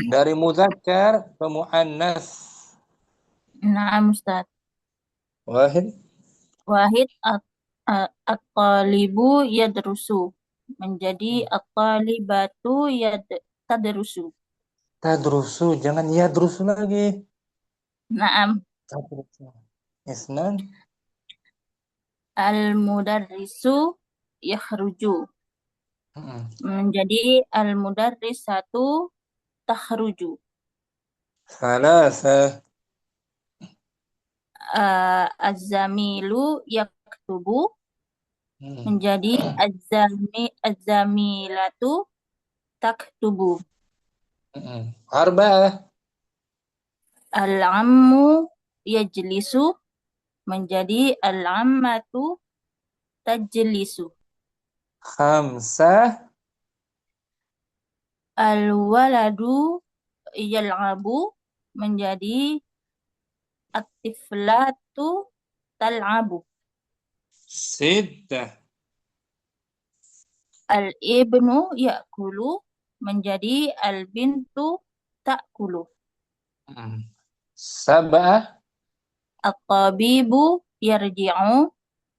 dari muzakkar ke muannas. Naam Ustaz. Wahid Wahid at-talibu yadrusu menjadi at-talibatu tadrusu. tadrusu, jangan yadrusu lagi. Naam. Tadrusu. Isnan Al-mudarrisu yakhruju menjadi al-mudarrisatu takhruju. salasa Az-zamilu yaktubu menjadi az-zamilatu taktubu. arba'ah Al-ammu yajlisu menjadi al-ammatu tajlisu. khamsah Al-waladu yal'abu menjadi at-tiflatu tal'abu. sittah Al-ibnu ya'kulu menjadi al-bintu ta'kulu. sab'ah At-tabibu yarji'u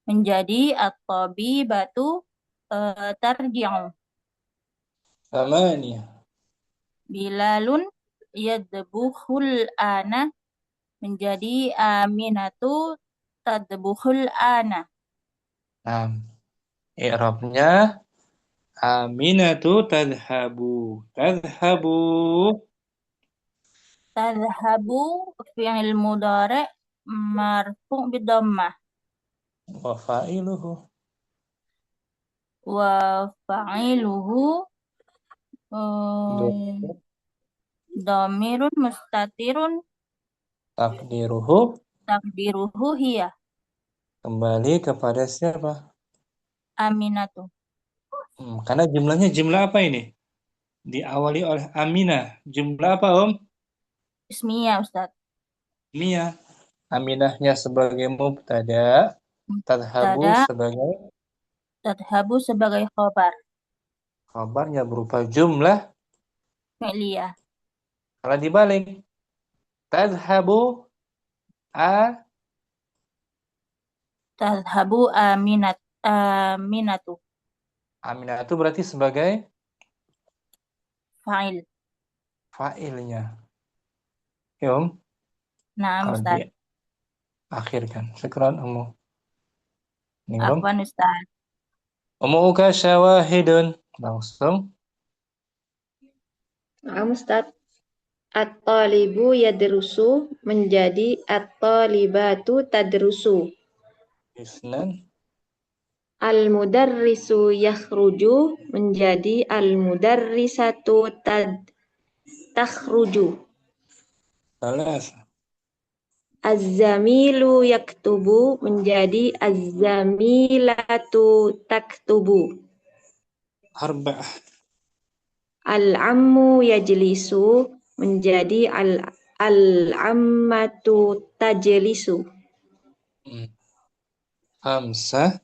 menjadi at-tabibatu tarji'u. thamaniyah Bilalun yadbukhul ana menjadi aminatu tadbukhul ana. I'rabnya Aminatu tadhabu. Tadhabu fi'il mudhari' marfu' bidhammah Wa fa'iluhu wa fa'iluhu dhamirun mustatirun takdiruhu hiya. Kembali kepada siapa? Aminatu. Karena jumlahnya jumlah apa ini? Diawali oleh Aminah. Jumlah apa, Om? Ismiyah, Ustaz. Ismiyah. Aminahnya sebagai mubtada, tadhabu sebagai khabar. Khabarnya berupa jumlah Fi'liyah. Kalau dibalik, tadhabu aminatu. Aminatu berarti sebagai fa'il. Fa'ilnya. Ya, Om? Nah, Ustaz. Akhirkan. Syukran, Ummu. Afwan, Ustaz. Ummuka syawahidun. Langsung. Ustaz. At-talibu yadrusu menjadi at-talibatu tadrusu. Isnan. Al-mudarrisu yakhruju menjadi al-mudarrisatu takhruju. Salas. Az-zamilu yaktubu menjadi az-zamilatu taktubu. Arba'ah. Al-ammu yajlisu menjadi al-ammatu tajlisu. Khamsah.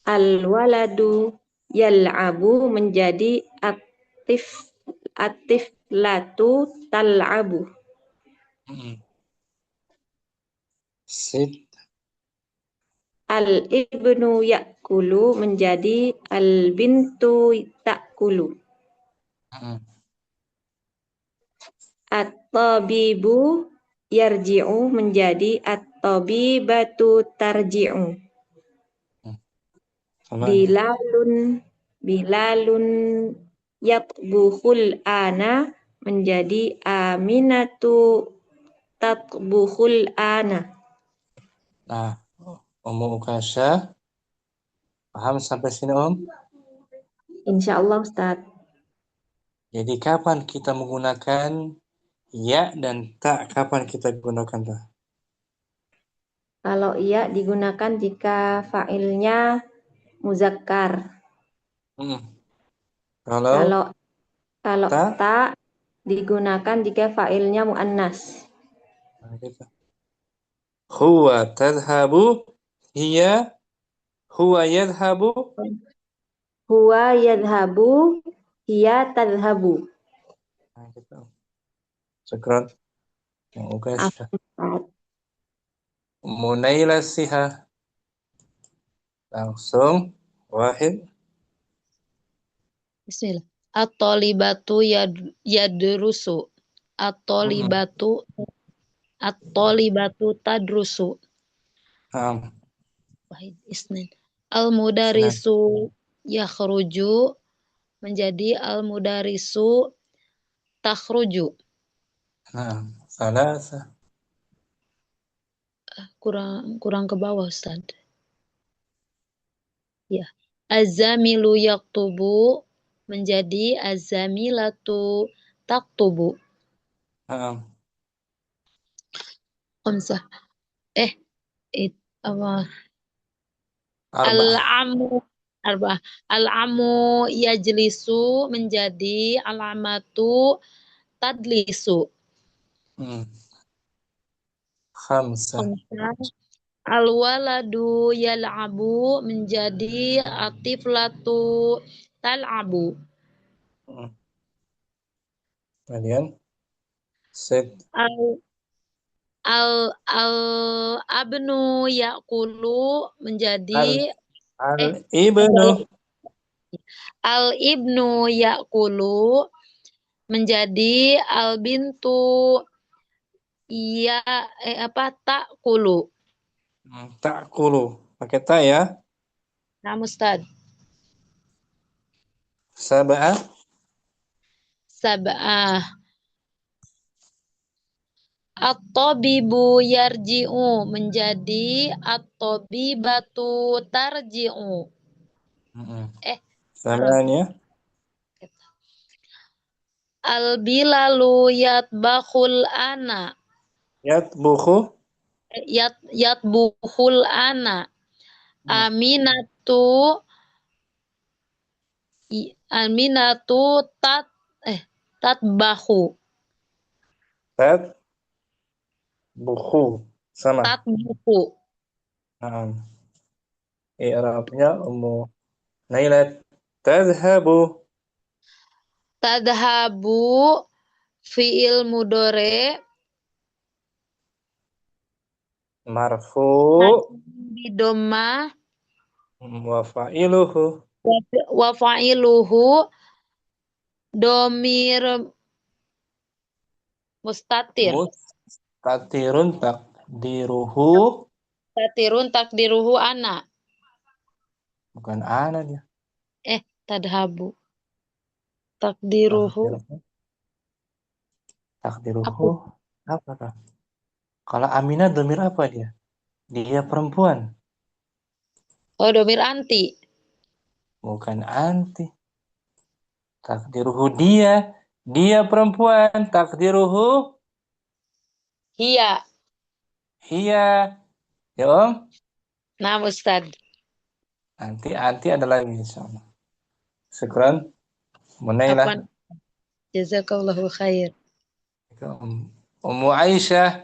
Al-waladu yal'abu menjadi at-tiflatu tal'abu. Sid. Al-ibnu ya'kulu menjadi al-bintu ta'kulu. At-tabibu yarji'u menjadi at-tabibatu tarji'u. Bilalun yatbukhul ana menjadi aminatu tatbukhul ana. Nah, Ummu Ukasha paham sampai sini, Om? Insyaallah, Ustaz. Jadi kapan kita menggunakan ya dan tak? Kapan kita gunakan tak? Kalau iya digunakan jika fa'ilnya muzakkar. Kalau Kalau Ta. ta digunakan jika fa'ilnya mu'annas. Nah, gitu. Huwa tadhabu. Hiya. Huwa yadhabu. Huwa yadhabu, hiya tadhabu. Nah, gitu. Syukran. Oke, sudah. Munaila siha. Langsung. Wahid. Bismillah. At-thalibatu yadrusu. At-thalibatu tadrusu. Naam. Wahid isnin. Al-mudarisu yakhruju menjadi al-mudarisu takhruju. Naam. Salasa. Kurang ke bawah, Ustaz. Ya. Az-zamilu yaktubu menjadi az-zamilatu taktubu. Naam. Khamsah. Apa? Arba'ah. Al-amu yajlisu menjadi al-amatu tadlisu. Khamsah. Al-waladu yal'abu menjadi atiflatu tal'abu. Kemudian sit. Al-abnu yakulu menjadi Al-ibnu. Al-ibnu yakulu menjadi al-bintu takulu. Ta'kulu. Pakai ta ya. Nah, Ustaz. Sab'ah. At-tabibu yarji'u menjadi at-tabibatu tarji'u. Samanya. Al-bilalu yatbakhul ana. Yatbukhu. Yatbukhul ana. Aminatu tatbahu. Tatbukhu. Sama. Tatbuhu. I'rabnya Ummu Nailat. Tadhabu. Tadhabu fi'il mudore Marfu. bidomma Wa fa'iluhu. wa fa'iluhu domir mustatir. Mustatirun takdiruhu. Mustatirun takdiruhu ana. Bukan ana dia. Tadhabu. Takdiruhu. Apa kah? Kalau Aminah domir apa dia? Dia perempuan. Oh, domir anti. Bukan anti. Takdiruhu dia. Dia perempuan. Takdiruhu. Hiya. Ya Om. Nah, Ustaz. Anti ada lagi insyaallah. Syukran. Munailah. Jazakallahu khair. Ummu Aisyah.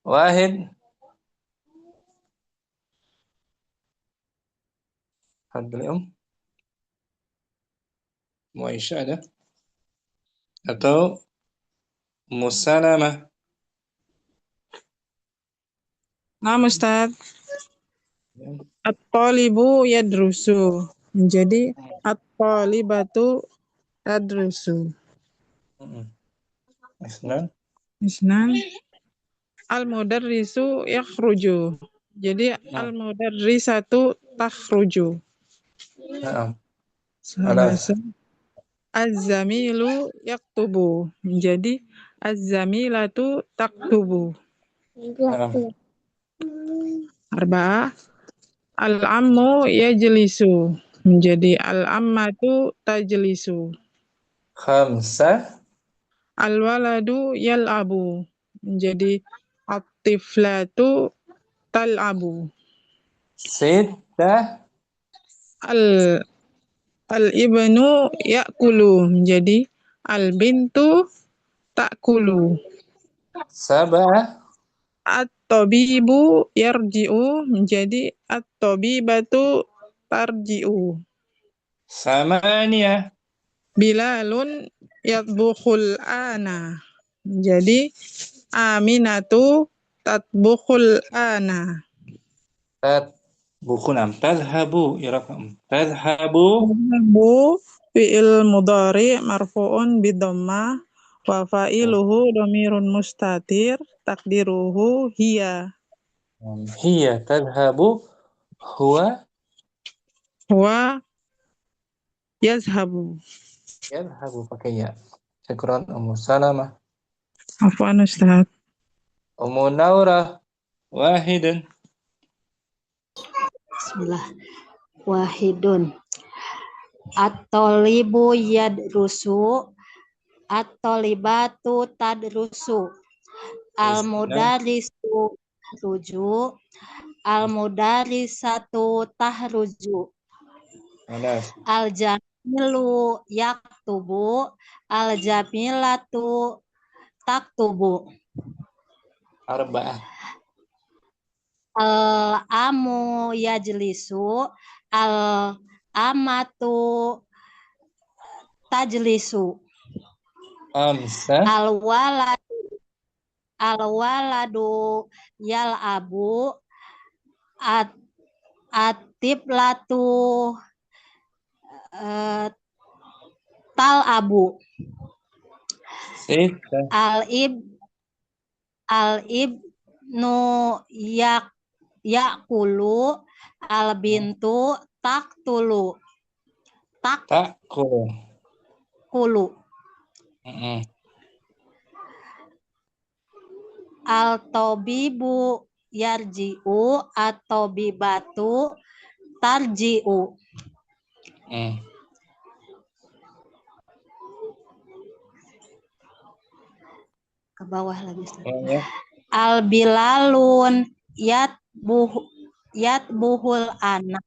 Wahid. Hadli Ummu Aisyah ada? Atau Ummu Salamah. Nah, Ustaz. At-talibu yadrusu menjadi at-talibatu tadrusu. Isnan. Al-mudarrisu yakhruju. Jadi al-mudarrisatu takhruju. Salasa. Az-zamilu yaktubu menjadi az-zamilatu taktubu. Arba'ah. Al-ammu yajlisu menjadi al-ammatu tajlisu. Khamsah. Al-waladu yal'abu menjadi at-tiflatu tal'abu. Sittah. Al-ibnu ya'kulu menjadi Al-bintu ta'kulu. Sab'ah. At-tabibu yarji'u menjadi at-tabibatu tarji'u. Samaniyah. Bilalun yatbukhul ana. Jadi Aminatu tatbukhul ana. Tadhabu iraqam. Tadhabu Bu fi'il mudhari marfu'un bidhammah wa fa'iluhu dhamirun mustatir takdiruhu hiya. hiya tadhabu huwa Huwa yazhabu. yadhabu pakai ya. Syukran Ummu Salamah. Afwan Ustaz. Ummu Naurah. Wahidun. Bismillah. Wahidun. At-talibu yadrusu. At-talibatu tadrusu. Al-mudarisu ruju. Al-mudarisatu tahruju. Anas. Al-jamilu yaktubu. Al-jamilatu taktubu. Arba'ah. Al-amu yajlisu. Al-amatu tajlisu. Amsa. Al-waladu yal'abu. At-tiblatu tal'abu. Sita. Al-ibnu yakulu. Al-bintu taktulu. Ta'kulu. Takulu. Al-tabibu yarji'u. At-tabibatu tarji'u. Ke bawah lagi. Ya. Al-bilalun yatbuhul anak.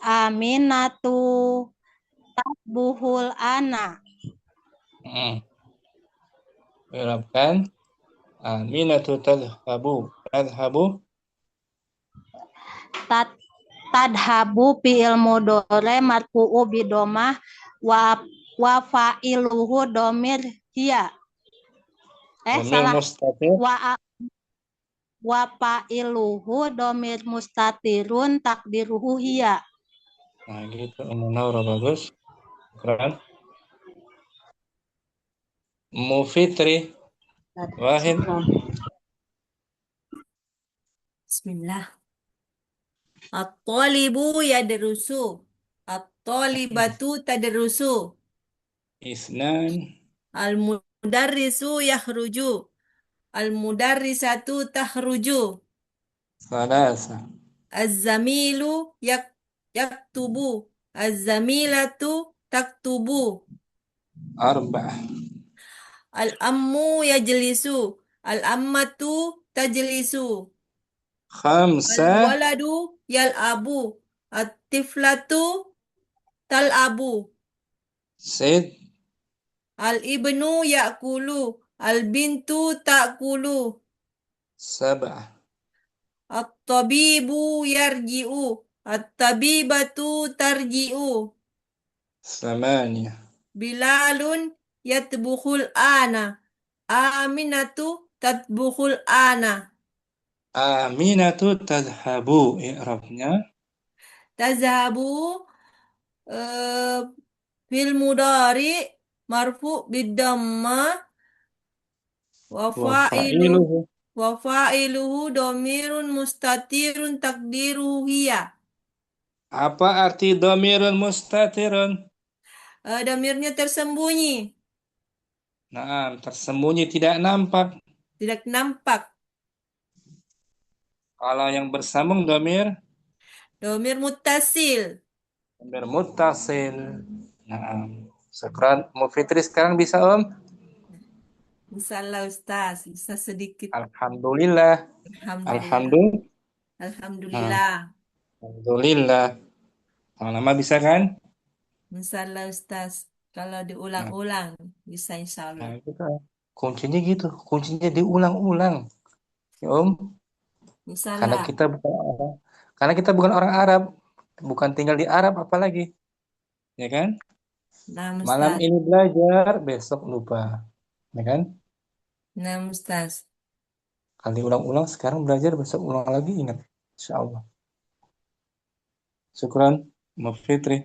Aminatu tatbuhul anak. Irabkan. Aminatu tadhabu. Tadhabu. Tadhabu fi'il mudhari marfu'u bidomah wa fa'iluhu domir hiya. Domir mustatir. Wa fa'iluhu domir mustatirun takdiruhu hiya. Nah gitu Ummu Naurah, bagus. Keren. Ummu Fitri. Wahid. Bismillah. At-talibu yadrusu. At-talibatu tadrusu. Isnan. Al-mudarrisu yakhruju. Al-mudarrisatu takhruju. Salasa. Az-zamilu yaktubu. Az-zamilatu taktubu. Arba'ah. Al-ammu yajlisu. Al-ammatu tajlisu. Khamsa. Al-waladu yal'abu. At-tiflatu tal'abu. Sid. Al-ibnu ya'kulu. Al-bintu ta'kulu. Sab'ah. At-tabibu yarji'u. At-tabibatu tarji'u. Samaniyah. Bilalun yatbukhul ana. Aminatu tatbukhul ana. Aminatu tadhabu. I'rabnya. Tazhabu fil mudari marfu bidamma wa fa'iluhu domirun mustatirun takdiru hiya. Apa arti domirun mustatirun? Domirnya tersembunyi, Nah, tersembunyi, tidak nampak. tidak nampak. Kalau yang bersambung domir Muttasil. domir muttasil. Nah, sekarang Ummu Fitri sekarang bisa Om? Insyaallah Ustaz, bisa sedikit. Alhamdulillah. Alhamdulillah. Alhamdulillah. Alhamdulillah. Alhamdulillah. Lama-lama bisa kan? Insyaallah Ustaz. Kalau Nah, diulang-ulang bisa insyaallah. itu kan. Kuncinya gitu. Kuncinya diulang-ulang. Ya Om. Karena Insyaallah. kita bukan orang. Karena kita bukan orang Arab. Bukan tinggal di Arab apalagi. Ya kan? Nah, Malam Ustaz. ini belajar, besok lupa. Ya kan? Nah, Ustaz. Kali ulang-ulang, sekarang belajar, besok ulang lagi, ingat. Insya Allah. Syukran, Mbak Fitri.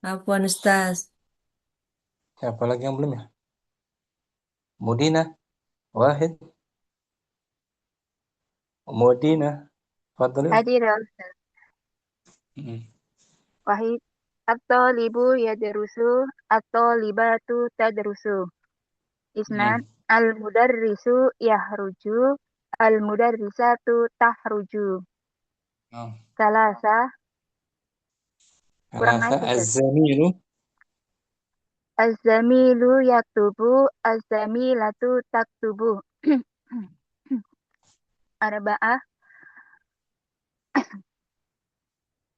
Afwan Ustaz. Siapa lagi yang belum ya? Mudina, Wahid, Mudina, Fadli. Hadir ya Ustaz. Wahid. At-talibu yadrusu, at-talibatu tadrusu. Isnan, al-mudarrisu yahruju, al-mudarrisatu tahruju. Salasa, kurang Rasa naik Ustaz. Az-Zamilu, Az-zamilu yaktubu, az-zamilatu taktubu. Arba'ah,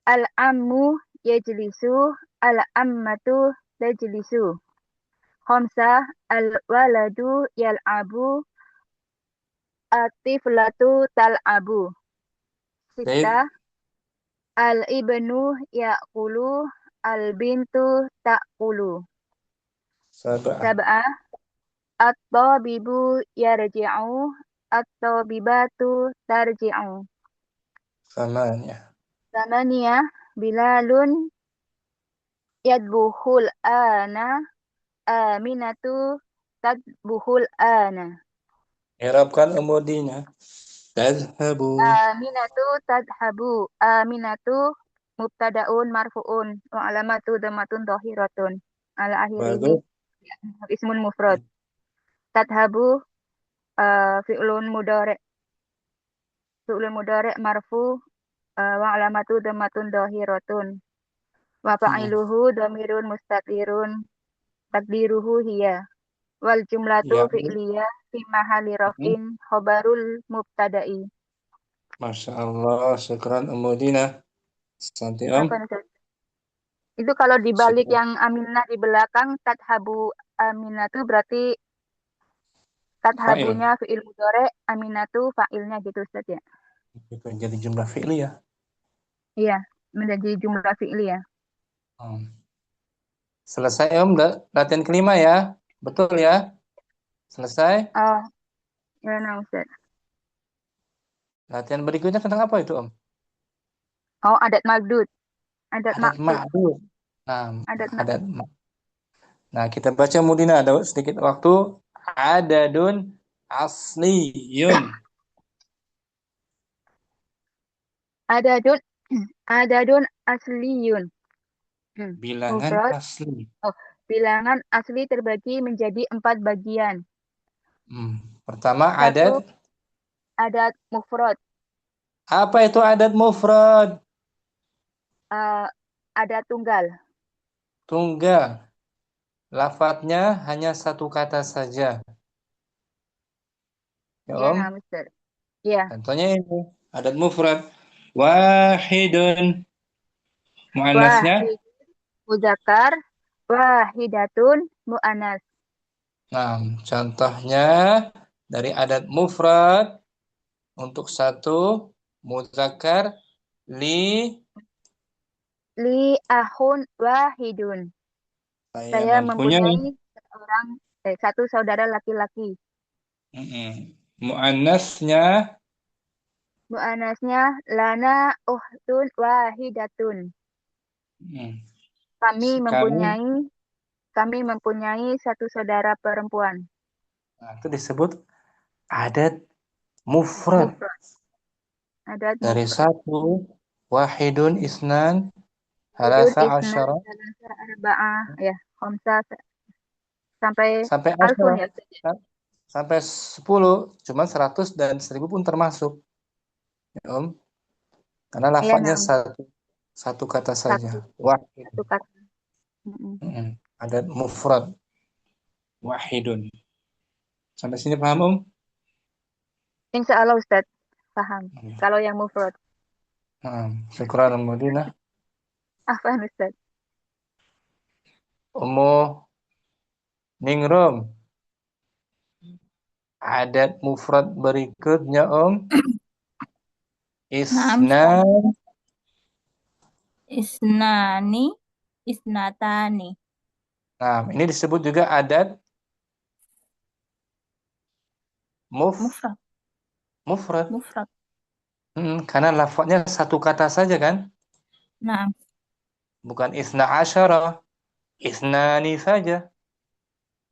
al-ammu yajlisu, al-ammatu tajlisu. Khamsah, al-waladu yal'abu, at-tiflatu tal'abu. Zaid, Sittah, al-ibnu ya'kulu, al-bintu ta'kulu. Sabah, Sab'ah, at-tabibu yarji'u, at-tabibatu tarji'u. Samanya, Thamaniyah, Bilalun yadbuhul ana, Aminatu tadbuhul ana. Irabkan Mudina, Tadhabu, Aminatu tadhabu. Aminatu mubtadaun marfuun wa alamatu dhammatun dhahiratun ala akhirihi Bagus. ismun mufrad. Tadhabu fi'lun mudhari' marfu wa alamatu dhammatun dhahiratun wa fa'iluhu dhamirun mustatirun takdiruhu hiya wal jumlatu Ya, fi'liyah fi mahalli raf'in khobarul mubtada'i. Masya Allah, syukran Mudina. Santi Om. Apa Ustaz? Itu kalau dibalik Syukran. yang aminah di belakang tadhabu aminatu berarti tadhabunya fi'il mudhari, aminatu fa'ilnya gitu Ustaz ya. Itu jadi jumlah fi'li ya. Iya, menjadi jumlah fi'li ya. Selesai Om, latihan kelima ya. Betul ya? Selesai. Oh, ya nah Ustaz. Latihan berikutnya tentang apa itu Om? Oh, adat magdud. Adat Adat maksud. ma'dud. Nah, Adat adat Nah, kita baca Mudina, ada sedikit waktu. Adadun asliyun. adadun adadun asliyun. Bilangan Mufrad. asli. Oh, bilangan asli terbagi menjadi 4 bagian. Pertama, Satu, adat mufrad. Apa itu adat mufrad? Adat tunggal. Tunggal. Lafadznya hanya satu kata saja. Ya Ya, Om? nah, Mister. Ya. Contohnya ini. Adat mufrad. Wahidun. Mu'annasnya? Muzakkar. Wahidatun mu'annas. Nah, contohnya dari adat mufrad untuk satu muzakkar li Ahun wahidun. Saya mempunyai satu saudara laki-laki. Mu'annasnya Mu'annasnya lana uhtun wahidatun. Kami mempunyai satu saudara perempuan. Nah, itu disebut adat mufrad. Dari satu, wahidun isnan, halasa asyara. Ya, khamsah sampai Sampai alfun ya. Sampai 10, cuman 100 dan 1000 pun termasuk. Ya, Om. Karena lafadznya satu kata saja. Wahid. Satu kata. Adat mufrad. Wahidun. Sampai sini paham, Om? Insya Allah Ustaz paham. Kalau yang mufrad. Syukran Mudina. Afwan Ustaz. Ummu Ningrum. Adat mufrad berikutnya Isnan. Isnani, isnatani. Nah, ini disebut juga adat Mufrad. mufrad. Mufrad. Karena lafadznya satu kata saja kan? Naam. Bukan isna asyara, isnani saja.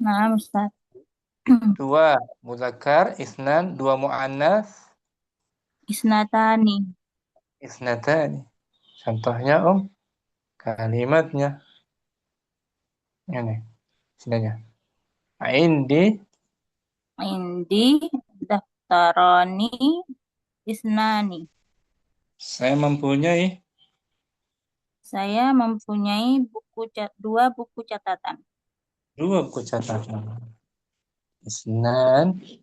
Naam Ustaz. Dua muzakkar, isnan, dua muannas, Isnatani. isnatani. Contohnya kalimatnya. Ini, sininya. Indi Daftarani isnani. saya mempunyai Saya mempunyai dua buku catatan. dua buku catatan. Isnan untuk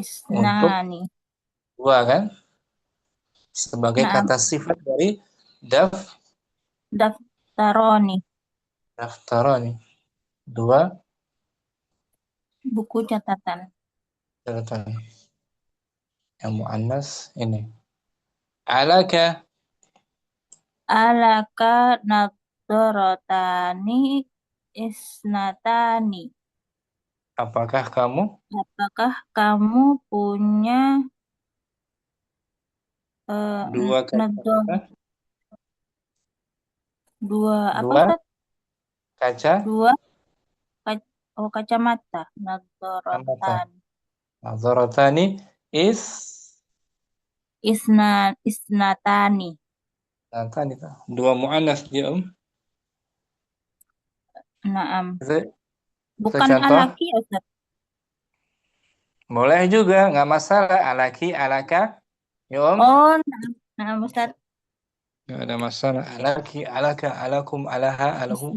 Isnani. dua kan? Sebagai Naam. kata sifat dari Daftaroni. daftarani. Dua Buku catatan. catatan. Yang muannas ini. Alaka Alaka nadorotani isnatani. apakah kamu Apakah kamu punya dua kacamata? Dua apa Dua Ustaz? kaca? Dua kacamata. Kacamata. Nadorotan. Nadharatani Isnatani. Natani. Dua muannas dia Naam. Itu Bukan contoh. alaki ya Ustaz? Boleh juga, nggak masalah. Alaki, alaka. Ya Oh, naam Ustaz. Nggak ada masalah. Alaki, alaka, alakum, alaha, alahu,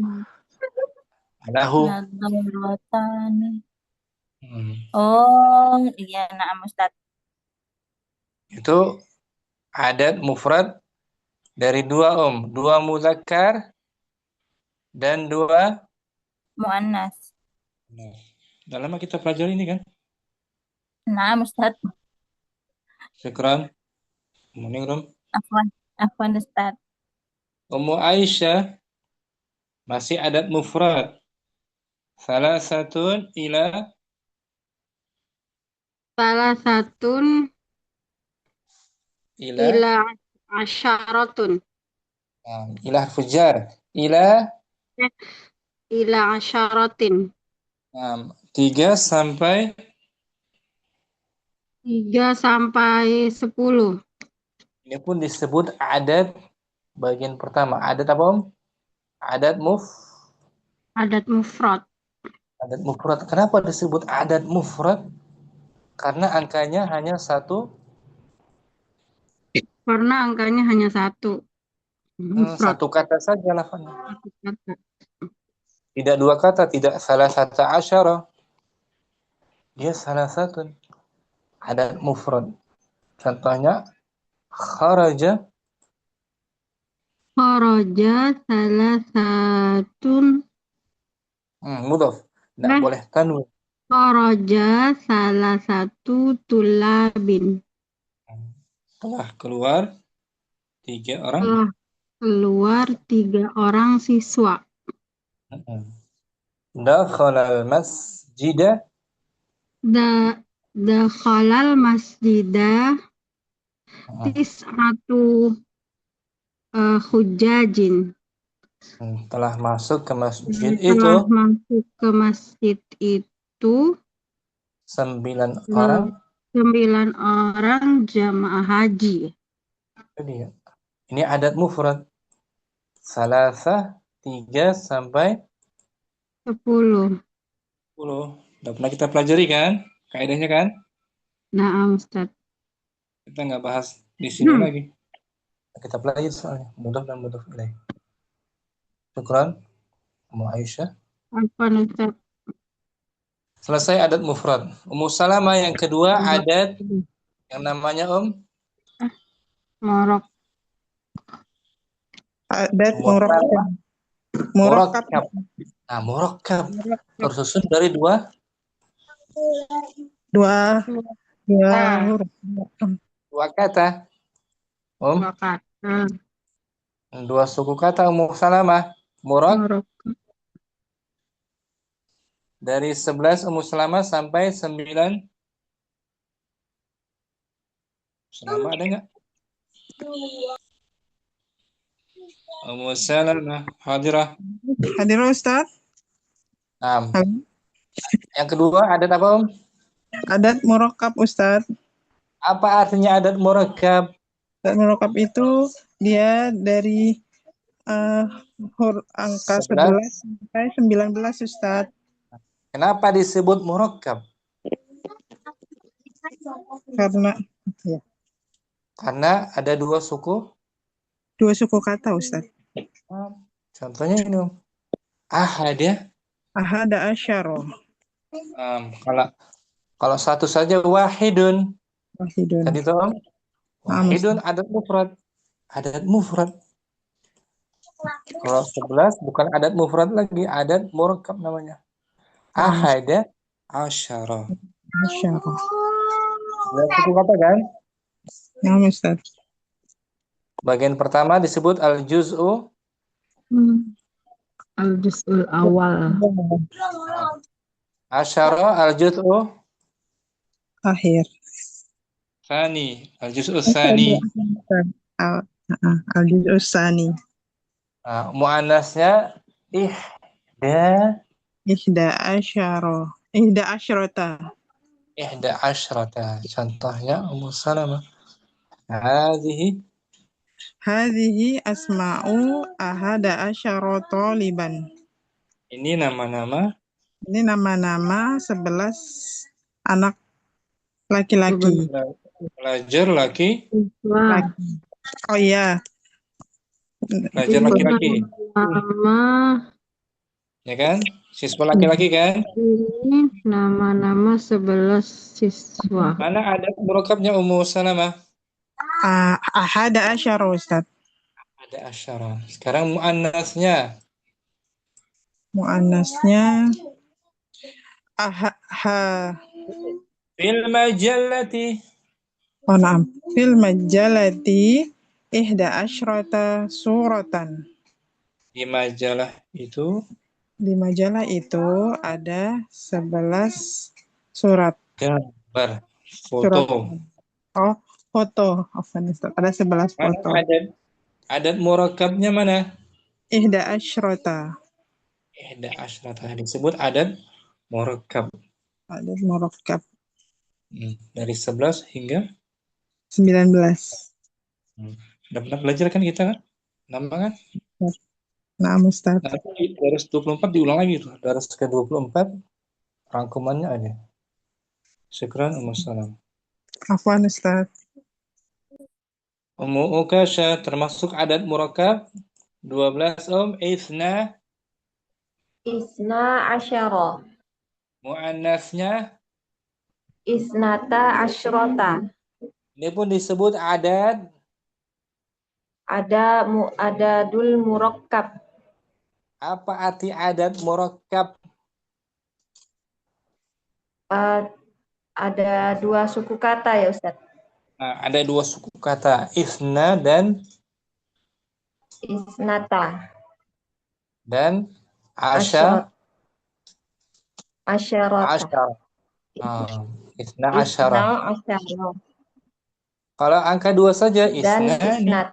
alahu. Nadorotani. Oh, iya naam Ustaz. Itu adat mufrad dari dua dua muzakkar dan dua Muannas. Udah lama kita pelajari ini kan? Naam Ustaz. Syukran. Muningrum. Afwan Ustaz. Ummu Aisyah masih adat mufrad. Salah satu ila asyaratun. ila fujar. Ila Asyaratin. 3 sampai 3 sampai 10. ini pun disebut adat bagian pertama. Adat apa Adat Adat mufrad. Adat mufrad. Kenapa disebut adat mufrad? Karena angkanya hanya satu. Karena angkanya hanya satu. Mufrad. Satu kata saja lafaznya. Satu kata. Tidak dua kata, tidak salah satu asyara. Dia salah satu. Adat mufrad. Contohnya kharaja. Kharaja salah satun. Mudhaf. Tidak boleh tanwin. Kharaja salah satu tulabin. Telah keluar 3 orang. Telah keluar 3 orang siswa. Dakhala al-masjida. Dakhalal masjidah tis'atu hujajin. Telah masuk ke masjid Telah itu masuk ke masjid itu 9 orang. 9 orang jamaah haji. Jadi, ini adat mufrad. Salasa 3 sampai 10. 10. Udah pernah kita pelajari kan? Kaidahnya kan? Nah, Ustaz. Kita nggak bahas di sini lagi. Kita pelajari soalnya. Mudhaf dan mudhaf ilaih. Syukran. Ummu Aisyah. Apa Ustaz? Selesai adat mufrad. Ummu Salamah yang kedua adat yang namanya Morok. Adat Muwakkab, murakkab. Murakkab. murakkab. Nah, murakkab Murakkab. tersusun dari dua Dua Nah, huruf. kata. Dua kata. Dua suku kata Ummu Salamah. Murakkab. Dari 11 Ummu Salamah sampai 9. Salamah ada nggak? Ummu Salamah hadirah. Hadir Ustaz. Nah, Halo. yang kedua adat apa Om? Adat murakkab Ustaz. Apa artinya adat murakkab? Adat murakkab itu dia dari angka 11 sampai 19 Ustaz. Kenapa disebut murakkab? Karena ada dua suku kata Ustaz. Contohnya ini Om. Ahada. Ahada asyara. Kalau satu saja wahidun. Wahidun. Tadi itu Om. Wahidun adat mufrad. Adat mufrad. Kalau 11 bukan adat mufrad lagi, adat murakkab namanya. Ahada asyara. Asyara. Dua suku kata kan? Nah, Ustaz. Bagian pertama disebut al-juz'u. Al-juz'ul awal. Asyara al-juz'u Akhir. tsani. Al-juz'u tsani. Al-juz'u tsani. Muannasnya Ihda asyara. Ihda asyrata. ihda asyrata. Contohnya Ummu Salamah. Hadhihi asma'u ahada asyara taliban. Ini nama-nama 11 anak laki-laki. Pelajar laki. Oh iya. Pelajar laki-laki. Nama Ya kan? Siswa laki-laki kan? ini nama-nama 11 siswa. Mana ada murakkabnya Ummu Salamah? Ahada asyara Ustaz. Ada asyara. Sekarang muannasnya. Muannasnya Fil majallati. Oh, na'am. Fil majalati ihda asyrata suratan. Di majalah itu ada 11 surat. gambar, foto. Oh, foto. Ada 11 foto. Adat murakkabnya mana? Ihda asyrata. Ihda asyrata disebut adat murakkab. Adat murakkab. Dari 11 hingga 19. Udah pernah belajar kan kita kan? Nama kan? Nah, Ustaz. Nanti baris 24 diulang lagi tuh. Baris ke 24 rangkumannya ada. Syukran Ummu Salam. Afwan Ustaz. Ummu Ukasha termasuk adat murakkab 12 Om. Isna asyara. Muannasnya Isnata asyrota. ini pun disebut adat. Ada dul murakkab. Apa arti adat murakkab? Ada dua suku kata ya Ustaz. Nah, ada dua suku kata, isna dan Isnata. Dan Asyarata. Isna asyara. Kalau angka 2 saja Dan isnani. isnat.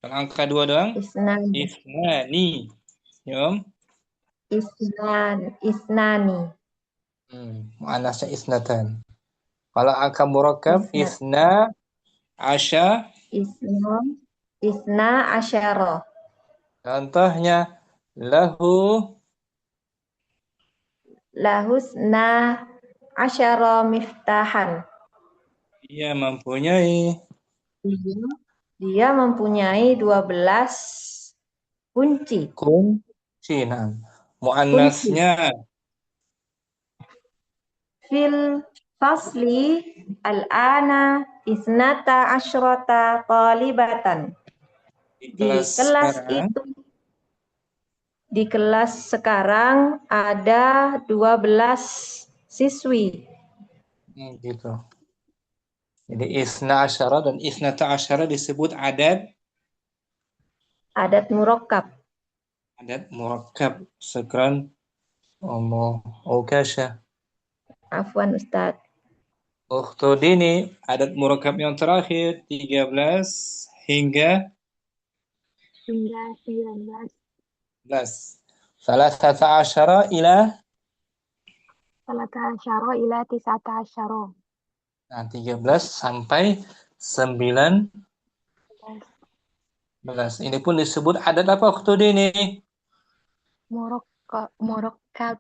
Kalau angka 2 doang Isnani. Ya Om. Isnani. Muannasnya isnatan. Kalau angka murakkab isna asyara. Contohnya lahusna asyara miftahan. Dia mempunyai 12 kunci. Nah. Muannasnya Fil fasli al-ana isnata asyrata talibatan. Di Di kelas kelas sekarang itu, di kelas sekarang ada 12 siswi. gitu. Jadi isna asyara dan isnata asyara disebut Adat murakkab. murakkab. Sekarang Omo Okasha. Afwan Ustadz. Dini, adat murakkab yang terakhir 13 hingga hingga 19. 11. Salasata asyara ila Salata asyara ila tis'ata asyara. 13 sampai 19. Ini pun disebut adat apa waktu ini? Murakkab.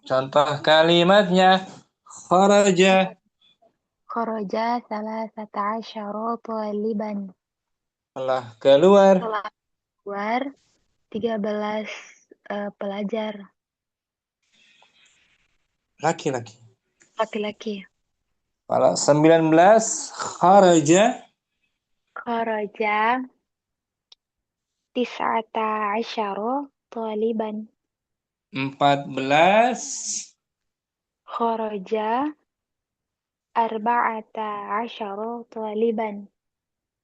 Contoh kalimatnya kharaja. Kharaja salasata asyara taliban. Telah keluar. Telah keluar 13 pelajar Laki-laki. laki-laki. Kalau 19 kharaja. Kharaja tis'ata asyara taliban. 14 Kharaja arba'ata asyara taliban.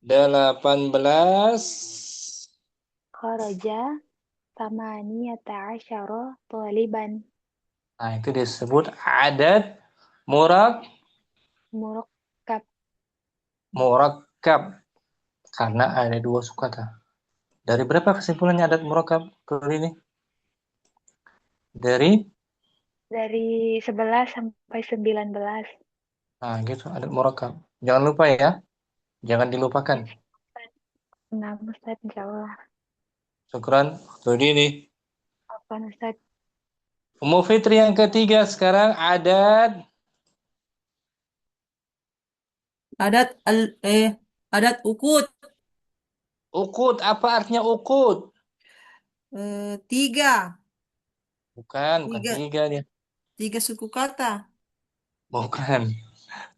18 Kharaja tamaniyata asyara taliban. Nah, itu disebut adat Murakkab. murakkab karena ada 2 sukata. Dari berapa kesimpulannya adat murakkab kali ini? Dari Dari 11 sampai 19. gitu adat murakkab. Jangan lupa ya. Jangan dilupakan. Nah, Ustaz, insyaallah. Syukran. Ini Apa Ustaz? Ummu Fitri yang ketiga sekarang adat adat ukut. ukud. Apa artinya ukud? 3 Bukan tiga 3 dia. 3 suku kata. Bukan.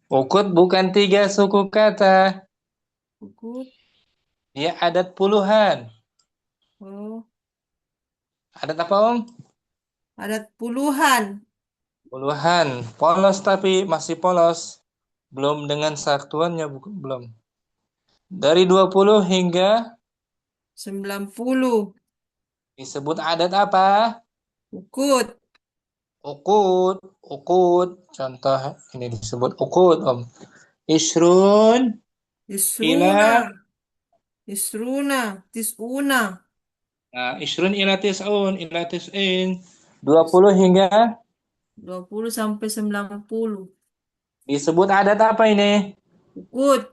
Ukud bukan 3 suku kata. Ukut. Dia adat puluhan. Oh, Adat apa, Om? adat puluhan. Puluhan. Polos tapi masih polos. Belum dengan satuannya, belum. Dari 20 hingga 90 disebut adat apa? ukut. Ukud. Ukud. Contoh ini disebut ukud, Om. Isrun ila. Isruna. Isruna. Tisuna. Nah, isrun ila tis'un. Ila tis'in. 20 hingga 20 sampai 90 disebut adat apa ini? ukut.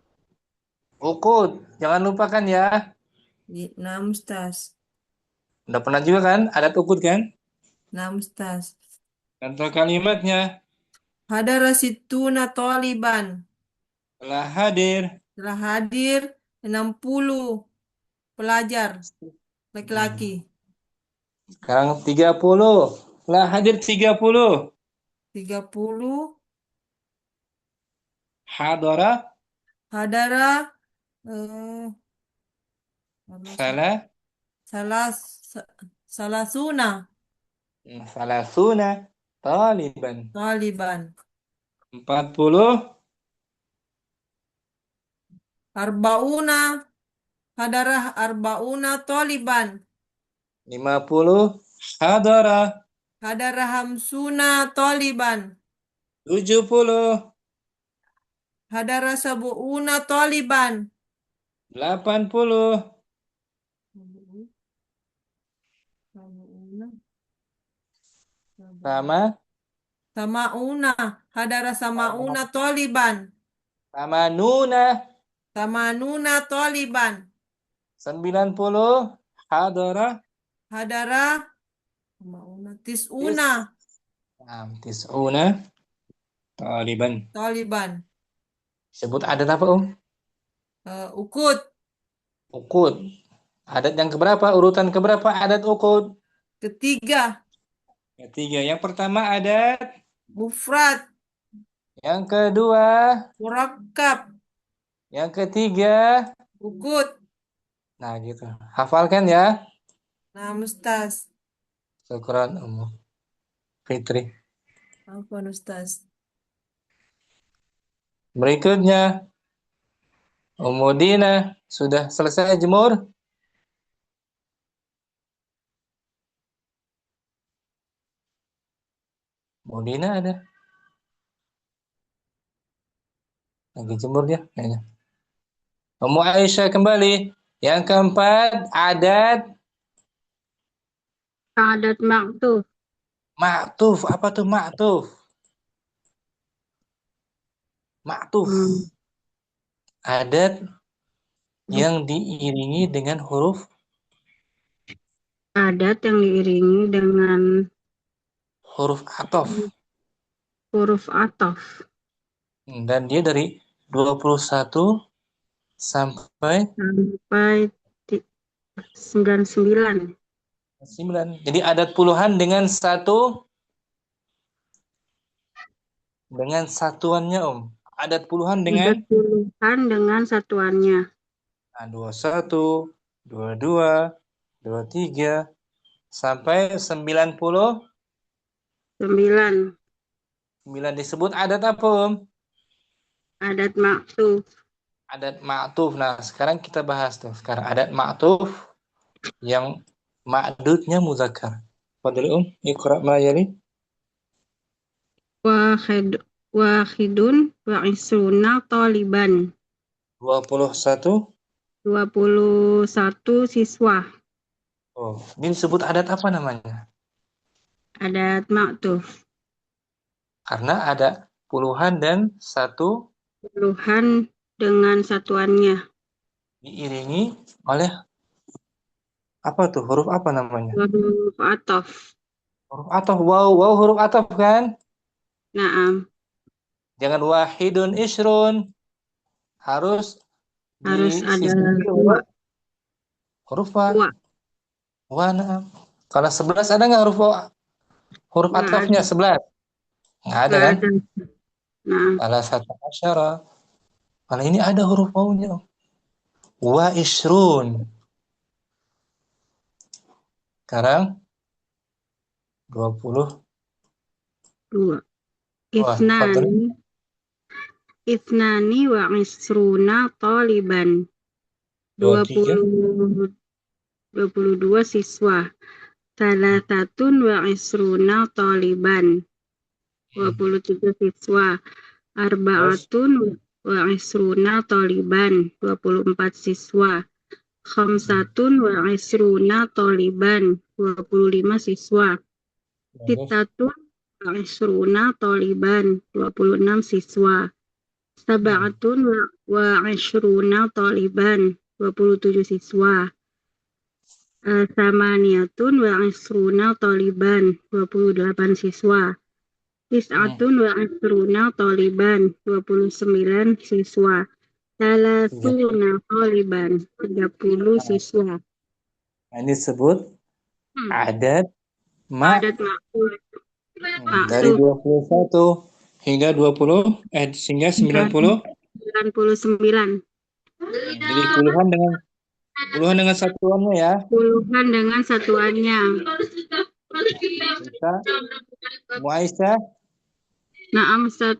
Ukud. Jangan lupakan ya. Nah, Ustaz. Udah pernah juga kan? Adat ukud kan? Nah, Ustaz. Contoh kalimatnya. Hadara situna taliban. Telah hadir. Telah hadir 60 pelajar laki-laki. Sekarang 30. Telah hadir 30. 30 Hadara. hadara eh, Salah. salah salasuna Salasuna. Taliban. taliban. 40. Arbauna hadarah arbauna taliban. 50. Hadara. Hadarah hamsuna taliban. 70. Hadarah sabuuna taliban. 80. Sama. Samauna hadarah samauna taliban. Sama Nuna. Samanuna taliban. 90. Hadara. Hadarah samauna tisuna Tis'una. Taliban. taliban. Sebut adat apa, Om? Ukut Ukud. Adat yang keberapa? Urutan keberapa adat ukud? ketiga. Ketiga. Yang pertama adat. Mufrad Yang kedua. murakkab Yang ketiga. ukut Nah, gitu. Hafalkan ya. Nah, Ustaz. Syukran Ummu Fitri. Afwan, Ustaz. Berikutnya, Ummu Dina. Sudah selesai jemur? Ummu Dina ada? Lagi jemur dia kayaknya. Ummu Aisyah kembali. Yang keempat, adat Adat maktuf. maktuf. Apa tuh maktuf? Maktuf. Hmm. Adat yang diiringi dengan huruf Adat yang diiringi dengan atof. huruf ataf. Dan dia dari 21 sampai Sampai 99. 9. Jadi adat puluhan dengan satuannya, Om. Adat puluhan dengan Adat puluhan dengan satuannya. 21, 22, 23 sampai 99 9. disebut adat apa, Om? Adat maktuf. Adat ma'tuf. Nah, sekarang kita bahas tuh. Sekarang adat ma'tuf yang ma'dudnya muzakkar. Fadhil Iqra ma yali. Wahidun wa isruna taliban. 21. 21 siswa. Oh, ini disebut adat apa namanya? Adat maktuf. Karena ada puluhan dan Puluhan dengan satuannya. diiringi oleh apa tuh? Huruf apa namanya? Huruf ataf. Huruf ataf. Wow, huruf ataf kan? Naam. Jangan wahidun isrun. Harus Harus ada disisipkan dua. huruf wa. Dua. Wa, naam. Kalau 11 ada nggak huruf Nggak atafnya ada. 11? Nggak ada Nggak kan? ada. Nah, Salah satu asyara. Kalau ini ada huruf wawunya. Wa isrun. Sekarang 20. dua. Wah, fadhil. Ithnani wa isruna taliban. 23. 22 siswa. Salasatun wa isruna taliban. 23 siswa. Arba'atun wa isruna taliban. 24 siswa. Khamsatun wa isruna taliban. 25 siswa. Sittatun wa isruna taliban. 26 siswa. Sab'atun wa isruna taliban. 27 siswa. Samaniyatun wa isruna taliban. 28 siswa. Tis'atun wa isruna taliban. 29 siswa. Salasuna taliban. 30 siswa. Ini disebut adat Adat maktuf. dari 21 hingga 20 hingga 90. 99. Jadi puluhan dengan satuannya ya. Puluhan dengan satuannya. Bisa Muaisyah. Naam, Ustaz.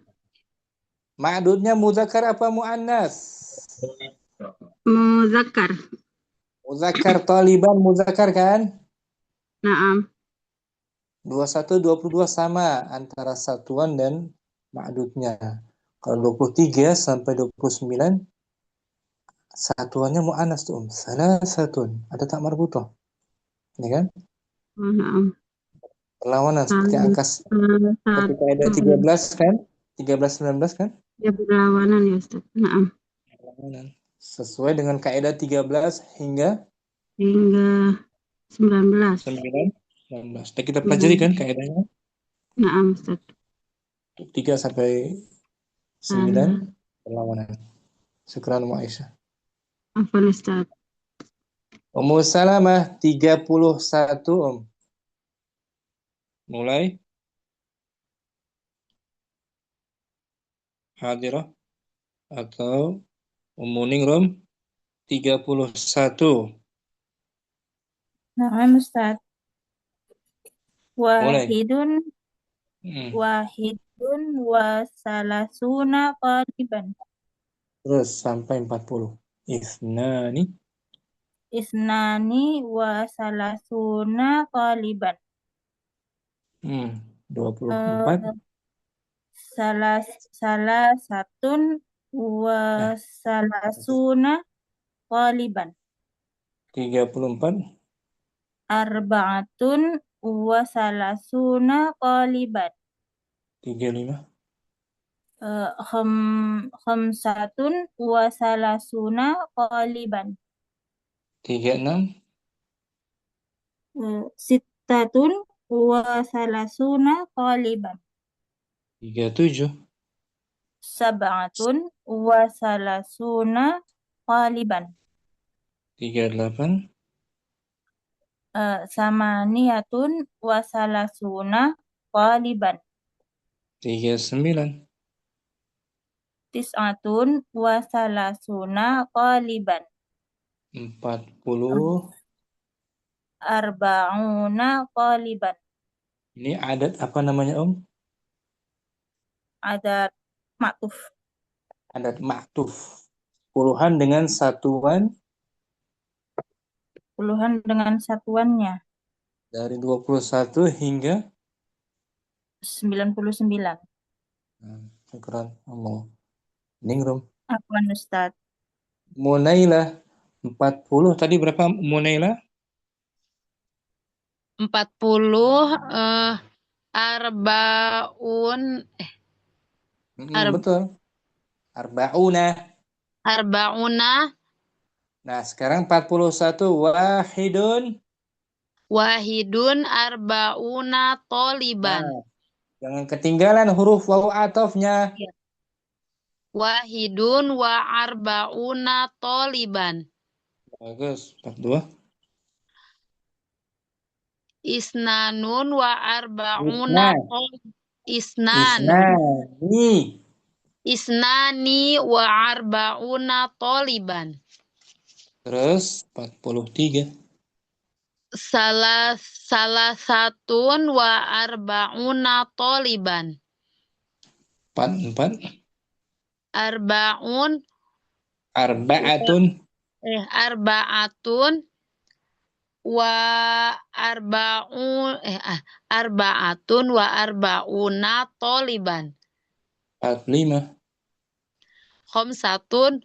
Ma'dudnya muzakkar apa muannas? Muzakkar. Muzakkar taliban muzakkar kan? Naam. 21 22 sama antara satuan dan ma'dudnya. Kalau 23 sampai 29 satuannya muannas tuh. Salah satun. Ada tak marbutoh. Ya kan? Naam. Perlawanan seperti angka seperti kaidah 13 kan? 13 19 kan? Ya, berlawanan ya, Ustaz. Naam. Perlawanan. Sesuai dengan kaidah 13 hingga 19. 19. Kita pelajari kan kaidahnya? Naam, Ustaz. 3 sampai 9 perlawanan. Syukran Aisyah. Afwan, Ustaz. Ummu Salamah 31 Mulai. Hadirah atau Ummu Ningrum 31. Naam Ustaz. Mulai. Wahidun Hmm. wahidun wa salasuna qaliban. Terus sampai 40. Isnani. Isnani wa salasuna qaliban. 24. Salasatun wa salasuna qaliban. 34. Arba'atun wa salasuna qaliban. 35. Khamsatun wa salasuna qaliban. 36. Sittatun wa salasuna qaliban. 37. Sab'atun wa salasuna qaliban. 38. Samaniyatun wa salasuna qaliban. 39. Tis'atun wa salasuna qaliban. 40. Arba'una qaliban. Ini adat apa namanya, Om? Adat ma'tuf. Adat maktuf. Puluhan dengan satuan Puluhan dengan satuannya. dari 21 hingga 99. Syukran Allah. Ningrum. Afwan Ustaz. Munailah 40. Tadi berapa Munailah? 40 arbaun Betul. Arbauna. arbauna Nah, sekarang 41. wahidun arbauna toliban. Nah, jangan ketinggalan huruf waw atofnya. Wahidun wa arbauna toliban. Bagus. 42. Isnanun wa arbauna isnan. Isnani wa arbauna toliban. Terus 43. Salah satun wa arbauna toliban. 44. Arbaun Arba'atun. Arbaatun wa arbaatun wa arbauna toliban. 45. Khamsatun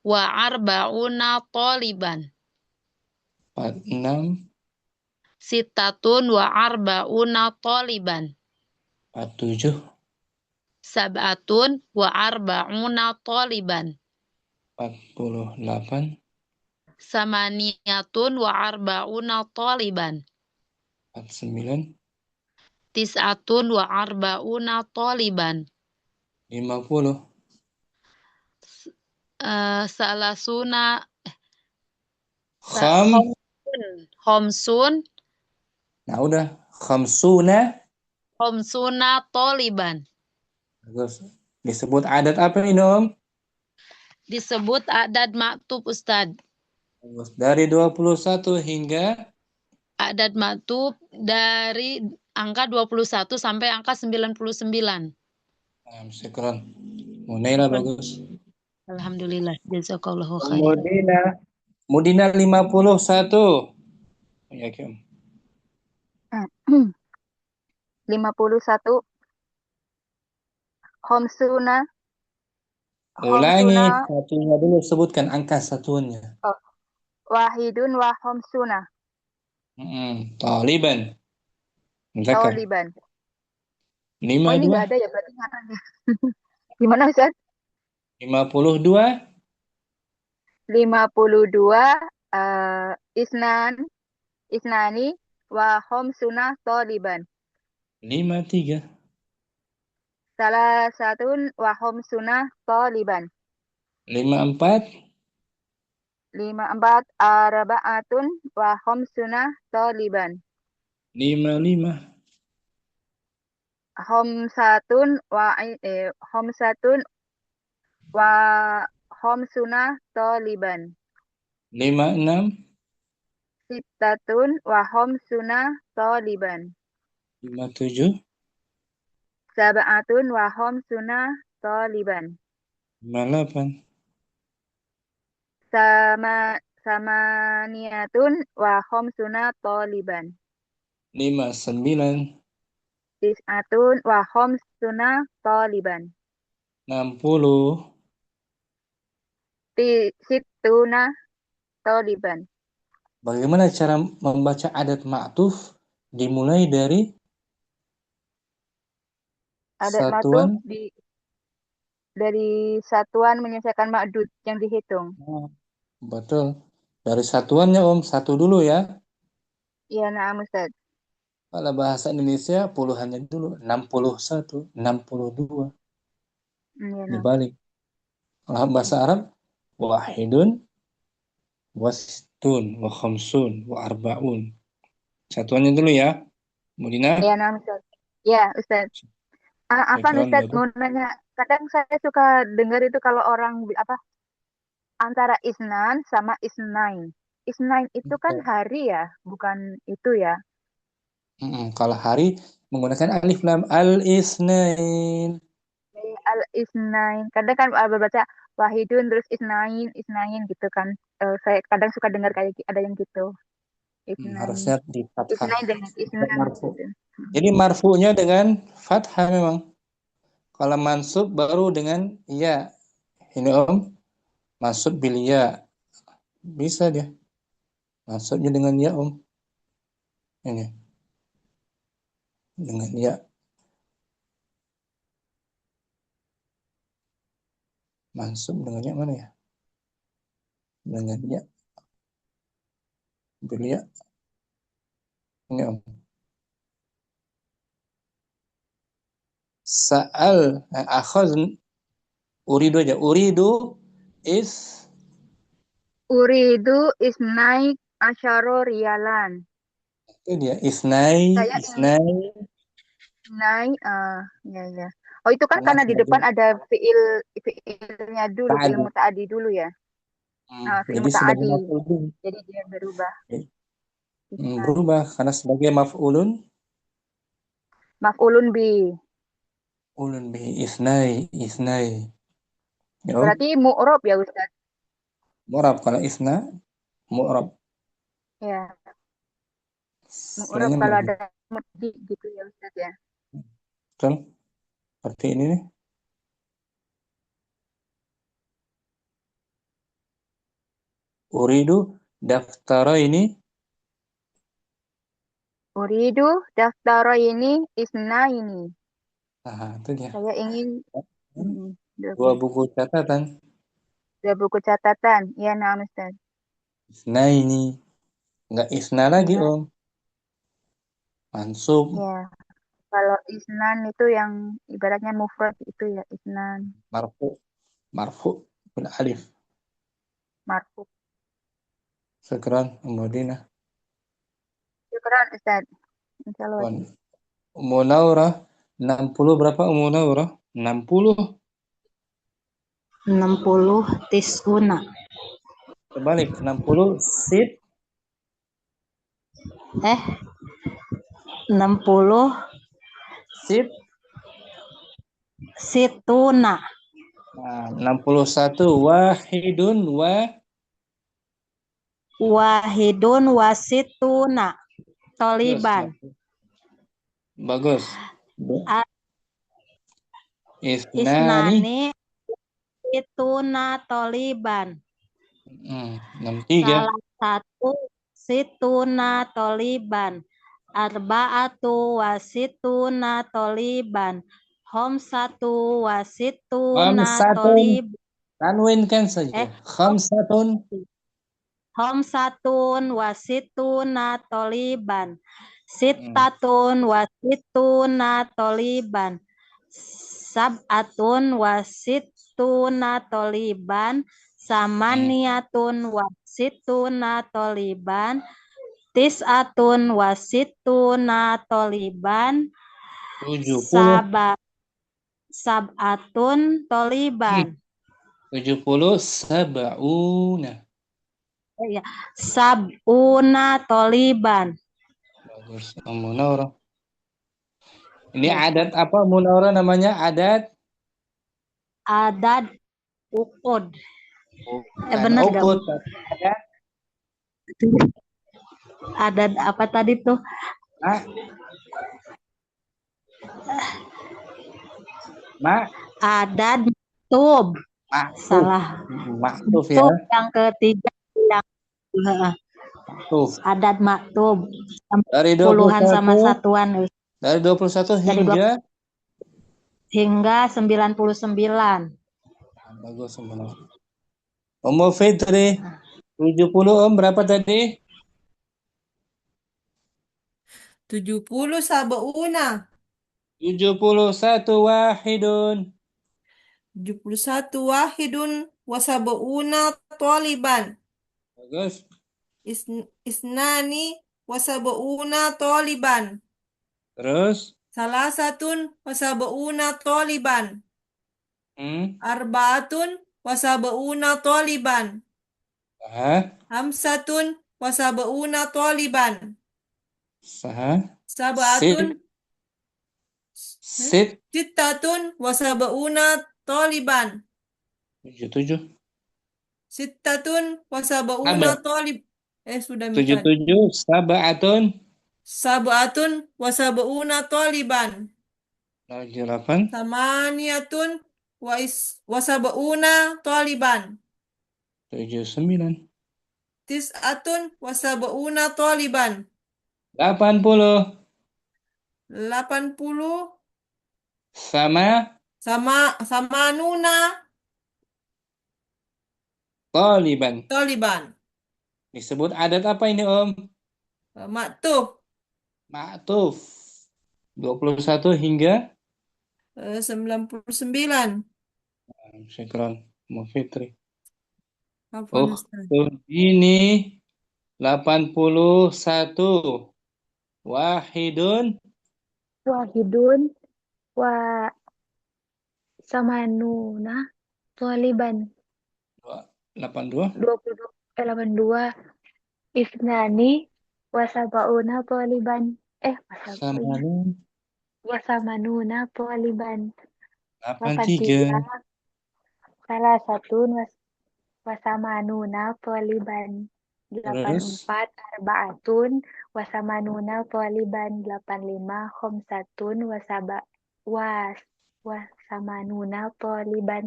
wa arbauna toliban. 46. Sittatun wa arbauna toliban. 47. Sab'atun wa arbauna toliban. 48. Samaniyatun wa arbauna toliban. 49. Tis'atun wa arbauna toliban. 50. Salasuna Khomsun. Nah, udah. Khamsuna. toliban. Bagus. Disebut adat apa ini, Om? Disebut adat maktub, Ustadz. Bagus. Dari 21 hingga Adat maktub dari angka 21 sampai angka 99. Syukran. Munaila bagus. Alhamdulillah. Jazakallahu khair. Mudina 51. Ya, Kim. 51. Khamsuna. Ulangi satunya dulu, sebutkan angka satuannya. Wahidun wa khamsuna. Taliban. Zakar. Taliban. 52. Oh, ini nggak ada ya berarti ngarangnya. Gimana, Ustaz? 52. 52 isnani wa khamsuna taliban. 53. Salah satun wa khamsuna taliban. 54. 54 arba'atun wa khamsuna taliban. 55. Khamsatun wa khamsuna taliban. 5, 6, Sittatun wa khamsuna taliban. 5, 7, Sab'atun wa khamsuna taliban. 5, 8, Samaniyatun wa khamsuna taliban. 5, 9, Tis'atun wa khamsuna taliban. 60, Sittuna taliban. Bagaimana cara membaca adat ma'tuf? Dimulai dari Adat ma'tuf satuan. dari satuan menyelesaikan ma'dud yang dihitung. Betul. Dari satuannya Om, satu dulu ya. Iya, na'am Ustaz. Kalau bahasa Indonesia puluhannya dulu, 61, 62. Iya, na'am. Dibalik. Kalau bahasa Arab, wahidun, wasitun, wa khamsun, wa arba'un. Satuannya dulu ya, Mudina. Iya, na'am Ustaz. Iya, Ustaz. Apa Syukran, Ustaz bagus. mau nanya? Kadang saya suka dengar itu kalau orang antara isnan sama isnain. Isnain itu kan hari ya, bukan itu ya. Kalau hari menggunakan alif lam al-isnain. Al-isnain. Kadang kan baca wahidun terus isnain gitu kan. Saya kadang suka dengar kayak ada yang gitu. Isnain. Harusnya di fathah. Isnain dengan isnan. Marfu. Gitu. Jadi marfu'nya dengan fathah memang. Kalau mansub baru dengan ya. Ini Om, mansub bil ya. Bisa dia. Mansubnya dengan ya Om. Ini. Dengan ya. Mansub dengan ya mana ya? Dengan ya. Bil ya. Ini Om. Sa'al. Akhaz. Uridu aja. Uridu is. Uridu isnai asyaro rialan. Itu dia. Isnai. Saya Isnai. Isnai. Ya. Oh itu kan karena di depan ada fiilnya dulu, fiil muta'adi dulu ya. Fiil Jadi sebagai muta'adi. maf'ulun. Jadi dia berubah. Berubah karena sebagai maf'ulun. Maf'ulun bi. Ulun bi isnai. Ya, berarti mu'rob ya Ustaz? Mu'rob kalau isna mu'rob. Ya. Mu'rob kalau ada mudi gitu ya Ustaz ya. Betul. Seperti ini nih. Uridu daftara ini. Uridu daftara ini isna ini. Nah, itu dia. Saya ingin dua buku catatan. Ya, na'am Ustaz. Isna ini. Enggak isna lagi, Om. Mansub. Ya. Kalau isnan itu yang ibaratnya mufrad itu ya, isnan. Marfu bil alif. Marfu. Syukran, Mudina. Syukran, Ustaz. Insyaallah. Munaurah 60 berapa Munaurah? 60 tisuna. Terbalik 60 sit. 60 situna. Nah, 61 wahidun wasituna toliban. Bagus. Isnani situna toliban. 63 salah satu situna toliban. Arba'atu wasituna toliban. Khamsatu wasituna toliban. Tanwinkan saja. Khamsatun wasituna toliban. Sittatun wasituna toliban. Sab'atun wasituna toliban. Samaniyatun wasituna toliban. Tis'atun wasituna toliban. 70 sab'atun toliban. 70 sab'una. Ya. Sab'una toliban. Bagus. Munawwarah. Ini Ya, adat apa Munawwarah namanya? Adat Adad uqud. bukan Benar gak? ukut, tapi adat Adad apa tadi tuh? mak. Mak, Adad maktub. maktuf. Salah. Maktuf ya. Maktub yang ketiga yang Maktuf. adad maktub. Dari Puluhan 21 sama satuan. dari 21 Dari hingga 99. bagus semua. Fitri 70 berapa tadi? 70 sab'una. 71 wahidun. 71 wahidun wa sab'una taliban. Bagus. Isnani wa sab'una taliban. Terus Salasatun wa sab'una taliban. Arba'atun wa sab'una taliban. Hamsatun wa sab'una taliban. Sab'atun Sittatun wa sab'una taliban. 77. Sittatun wa sab'una talib. Sudah minta. 77 sab'atun. Sab'atun wa sab'una taliban. Lagi 8. Samaniyatun wa sab'una taliban. 79. Tis'atun wa sab'una taliban. 80. 80 Samanuna taliban. Disebut adat apa ini Om? Maktuf. Maktuf. 21 hingga 99. Syukran Fitri. Hafal Ustaz. Ini 81 wahidun wa samanuna taliban. 82 82 isnani wa sab'una taliban. Wa samanuna taliban. 83 Salasatun wa samanuna taliban. 84 arba'atun wa samanuna taliban. 85 khamsatun wa samanuna taliban.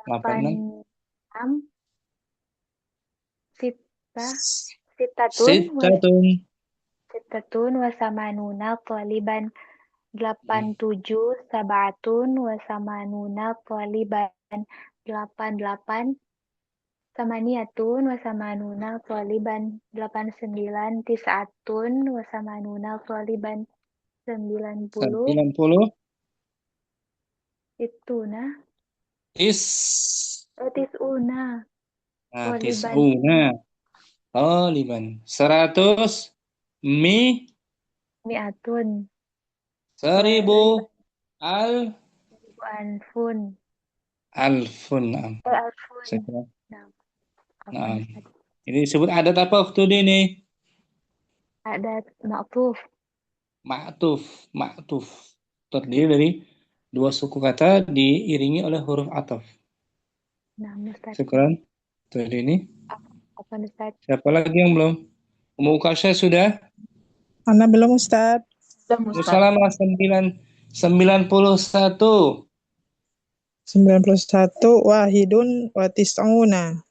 86 Sittatun wa samanuna taliban. 87 sab'atun wa samanuna taliban. 88 samaniyatun wa samanuna taliban. 89 tis'atun wa samanuna taliban. 90 ituna tis'una tis'una taliban. 100 mi'atun 1000 alfun. Alfun. Nah, ini disebut adat apa waktu ini? Adat maktuf. Maktuf. Terdiri dari dua suku kata diiringi oleh huruf ataf. Nah, Ustaz. Syukran. Tadi ini. Apa Ustaz? Siapa lagi yang belum? Umu Ukasha sudah? Ana belum Ustaz. Musalamah 91. 91 wahidun wa tis'una.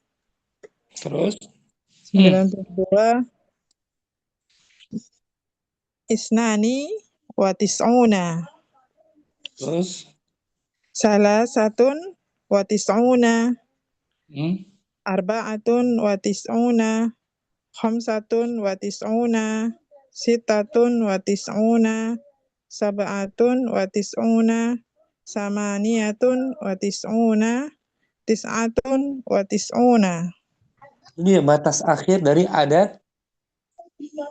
Terus 92 isnani wa tis'una. Terus Salasatun wa tis'una. Arba'atun wa tis'una. Khamsatun wa tis'una. Sittatun wa tis'una. Sab'atun wa tis'una. Samaniyatun wa tis'una. Tis'atun wa tis'una. ini batas akhir dari adat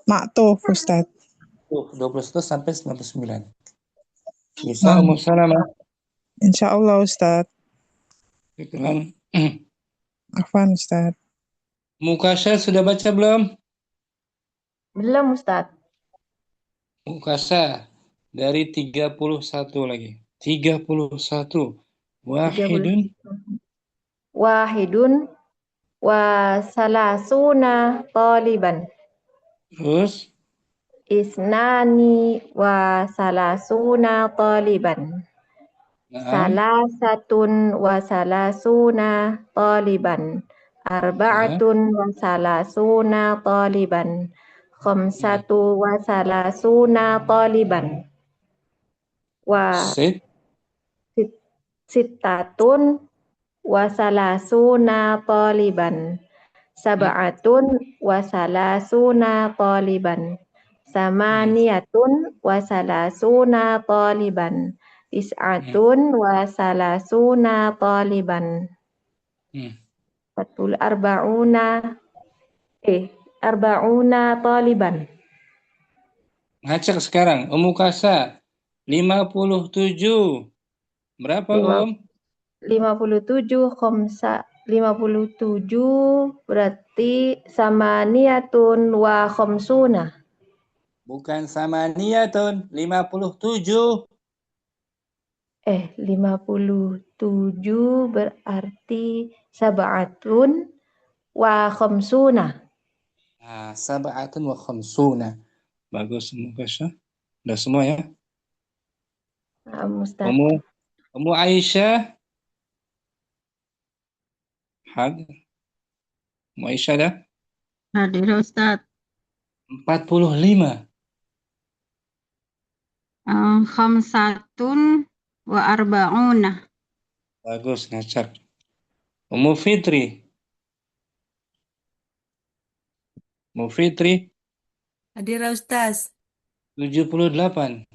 Maktuf Ustaz. 21 sampai 99. Bisa Ummu Salamah? Insya Allah Ustaz. Syukran. Afwan Ustaz. Mukasha sudah baca belum? Belum, Ustadz. Mukasha dari 31 lagi. 31. 30. Wahidun. Wahidun wa salasuna taliban. Terus Isnani wa salasuna taliban. naam. Salasatun wa salasuna taliban. Ya. Arba'atun wa salasuna taliban. Khamsatu wa salasuna taliban. Wa Sit. sittatun wa salasuna taliban. Sab'atun wa salasuna taliban. Samaniyatun wa salasuna taliban. Tis'atun wa salasuna taliban. Betul, arba'una taliban. Ngacak sekarang. Mukasha 57. Berapa, Lima- Om? 57 berarti samaniyatun wa khamsuna. Bukan samaniyatun, 57. 57 berarti sab'atun wa khamsuna. Nah, sab'atun wa khamsuna. Bagus, Mukasha. Udah semua ya? Nah, Ustaz. Ummu Aisyah. Hadir. Ummu Aisyah dah? Hadir Ustaz. 45. Khamsatun wa arba'una. Bagus, ngacak. Ummu Fitri. Ummu Fitri. Hadir Ustaz. 78.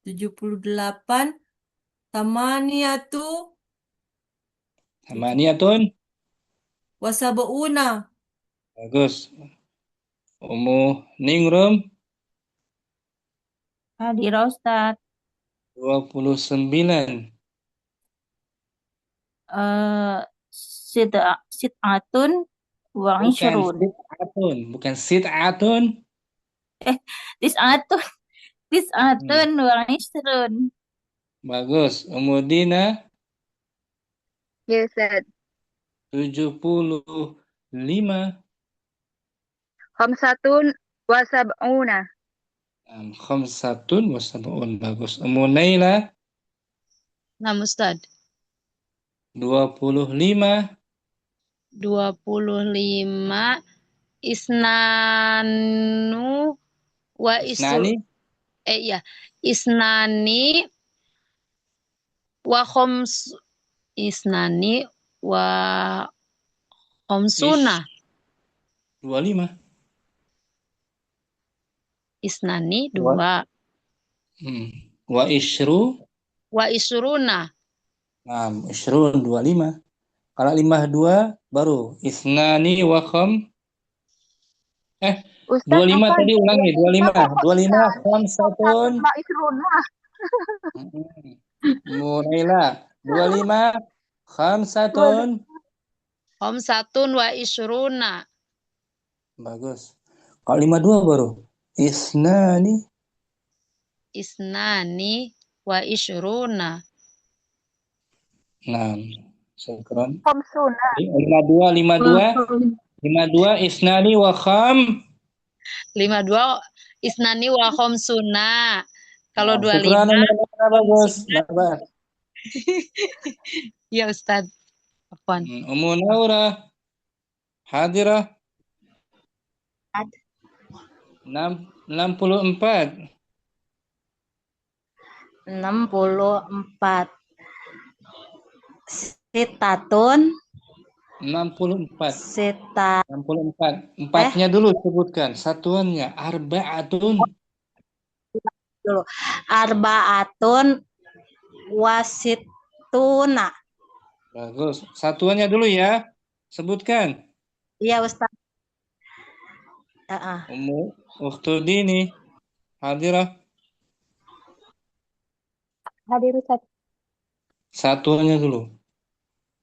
78. Tamaniyatu Samaniyatun. wasab'una. Bagus. Ummu Ningrum. Hadir Ustaz. 29. Sit'atun wa Bukan ishrun. sit'atun. Bukan sit'atun. Tis'atun wa ishrun. Bagus. Ummu Dina. Ya, Ustaz. 75. Khamsatun wa sab'una. Khamsatun wa sab'un. Bagus. Ummu Naila. Nah, Ustaz. 25. 25 isnanu wa Isnani. isnani wa isnani wa khamsuna. 25. Isnani 2 Wa isyru. wa isruna. Nah, isyrun 25. Kalau 52 baru isnani wa kham. Ustaz, 25 apa? tadi ulangi. 25. 25 khamsatun. Ma isruna. Muraila. 25 khamsatun. Khamsatun wa isruna. Bagus. Kalau 52 baru isnani. Isnani wa isruna. Nah, syukran. Khamsuna. 52 isnani wa kham. 52 isnani wa khamsuna. Kalau 25 Syukran, bagus. Bagus. ya Ustaz. Afwan. Ummu Naura. Hadirah. 64. 64. Sitatun. 64. 64. Empatnya dulu sebutkan. Satuannya arba'atun. Dulu. Arba'atun wasituna. Bagus. Satuannya dulu ya. Sebutkan. Iya, Ustaz. Ummu Ukhtudini. Hadirah. Hadir Ustaz. Satuannya dulu.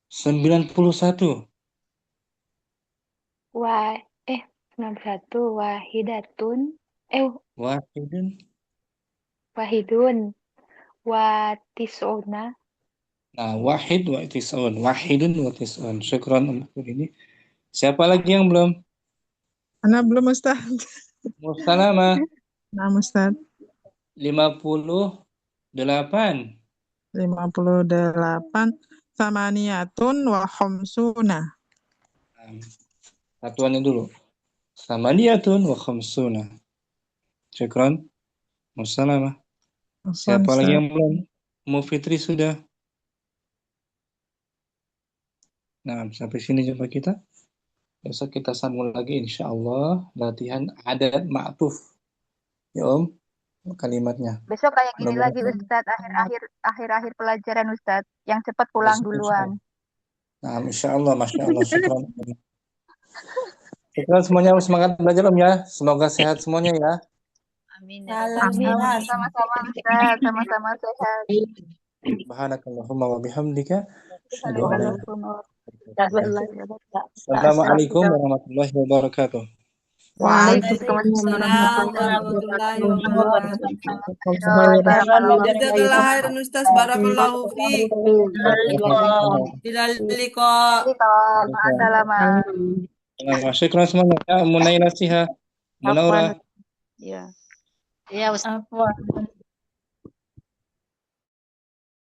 91. wa 91 wahidatun Wahidun. wahidun wa tis'una. Nah, wahid wa tis'un. Wahidun wa tis'un. Syukran untuk ini. Siapa lagi yang belum? Anak belum Ustaz. Mustalama. Nah Ustaz. 58. 58 samaniyatun wa khamsuna. Satuannya dulu. Samaniyatun wa khamsuna. Syukran. Mustalama. Siapa Afwan, lagi Ustaz. yang belum? Mu Fitri sudah. Nah, sampai sini jumpa kita. Besok kita sambung lagi insyaallah latihan adat ma'tuf. Ya Om, kalimatnya. Besok kayak gini lagi Mudah-mudahan. Ustadz, akhir-akhir pelajaran Ustadz. Yang cepat pulang Besok duluan. Nah, insyaallah, masya Allah, syukran. Syukran semuanya, semangat belajar Om ya. Semoga sehat semuanya ya. Amin. Salam Amin. sehat. Sama-sama Ustadz, sama-sama sehat. Subhanakallahumma wa bihamdika. Asyhadu an la ilaha Waalaikumsalam. illa anta. Assalamualaikum warahmatullahi wabarakatuh. Waalaikumsalam warahmatullahi wabarakatuh. Jazakallah khairan Ustaz, barakallahu fiik. Ilal liqa. Assalamualaikum. Syukran semuanya. Ya, Munaira Siha, Munaura. Ya. Ya Ustaz. Afwan.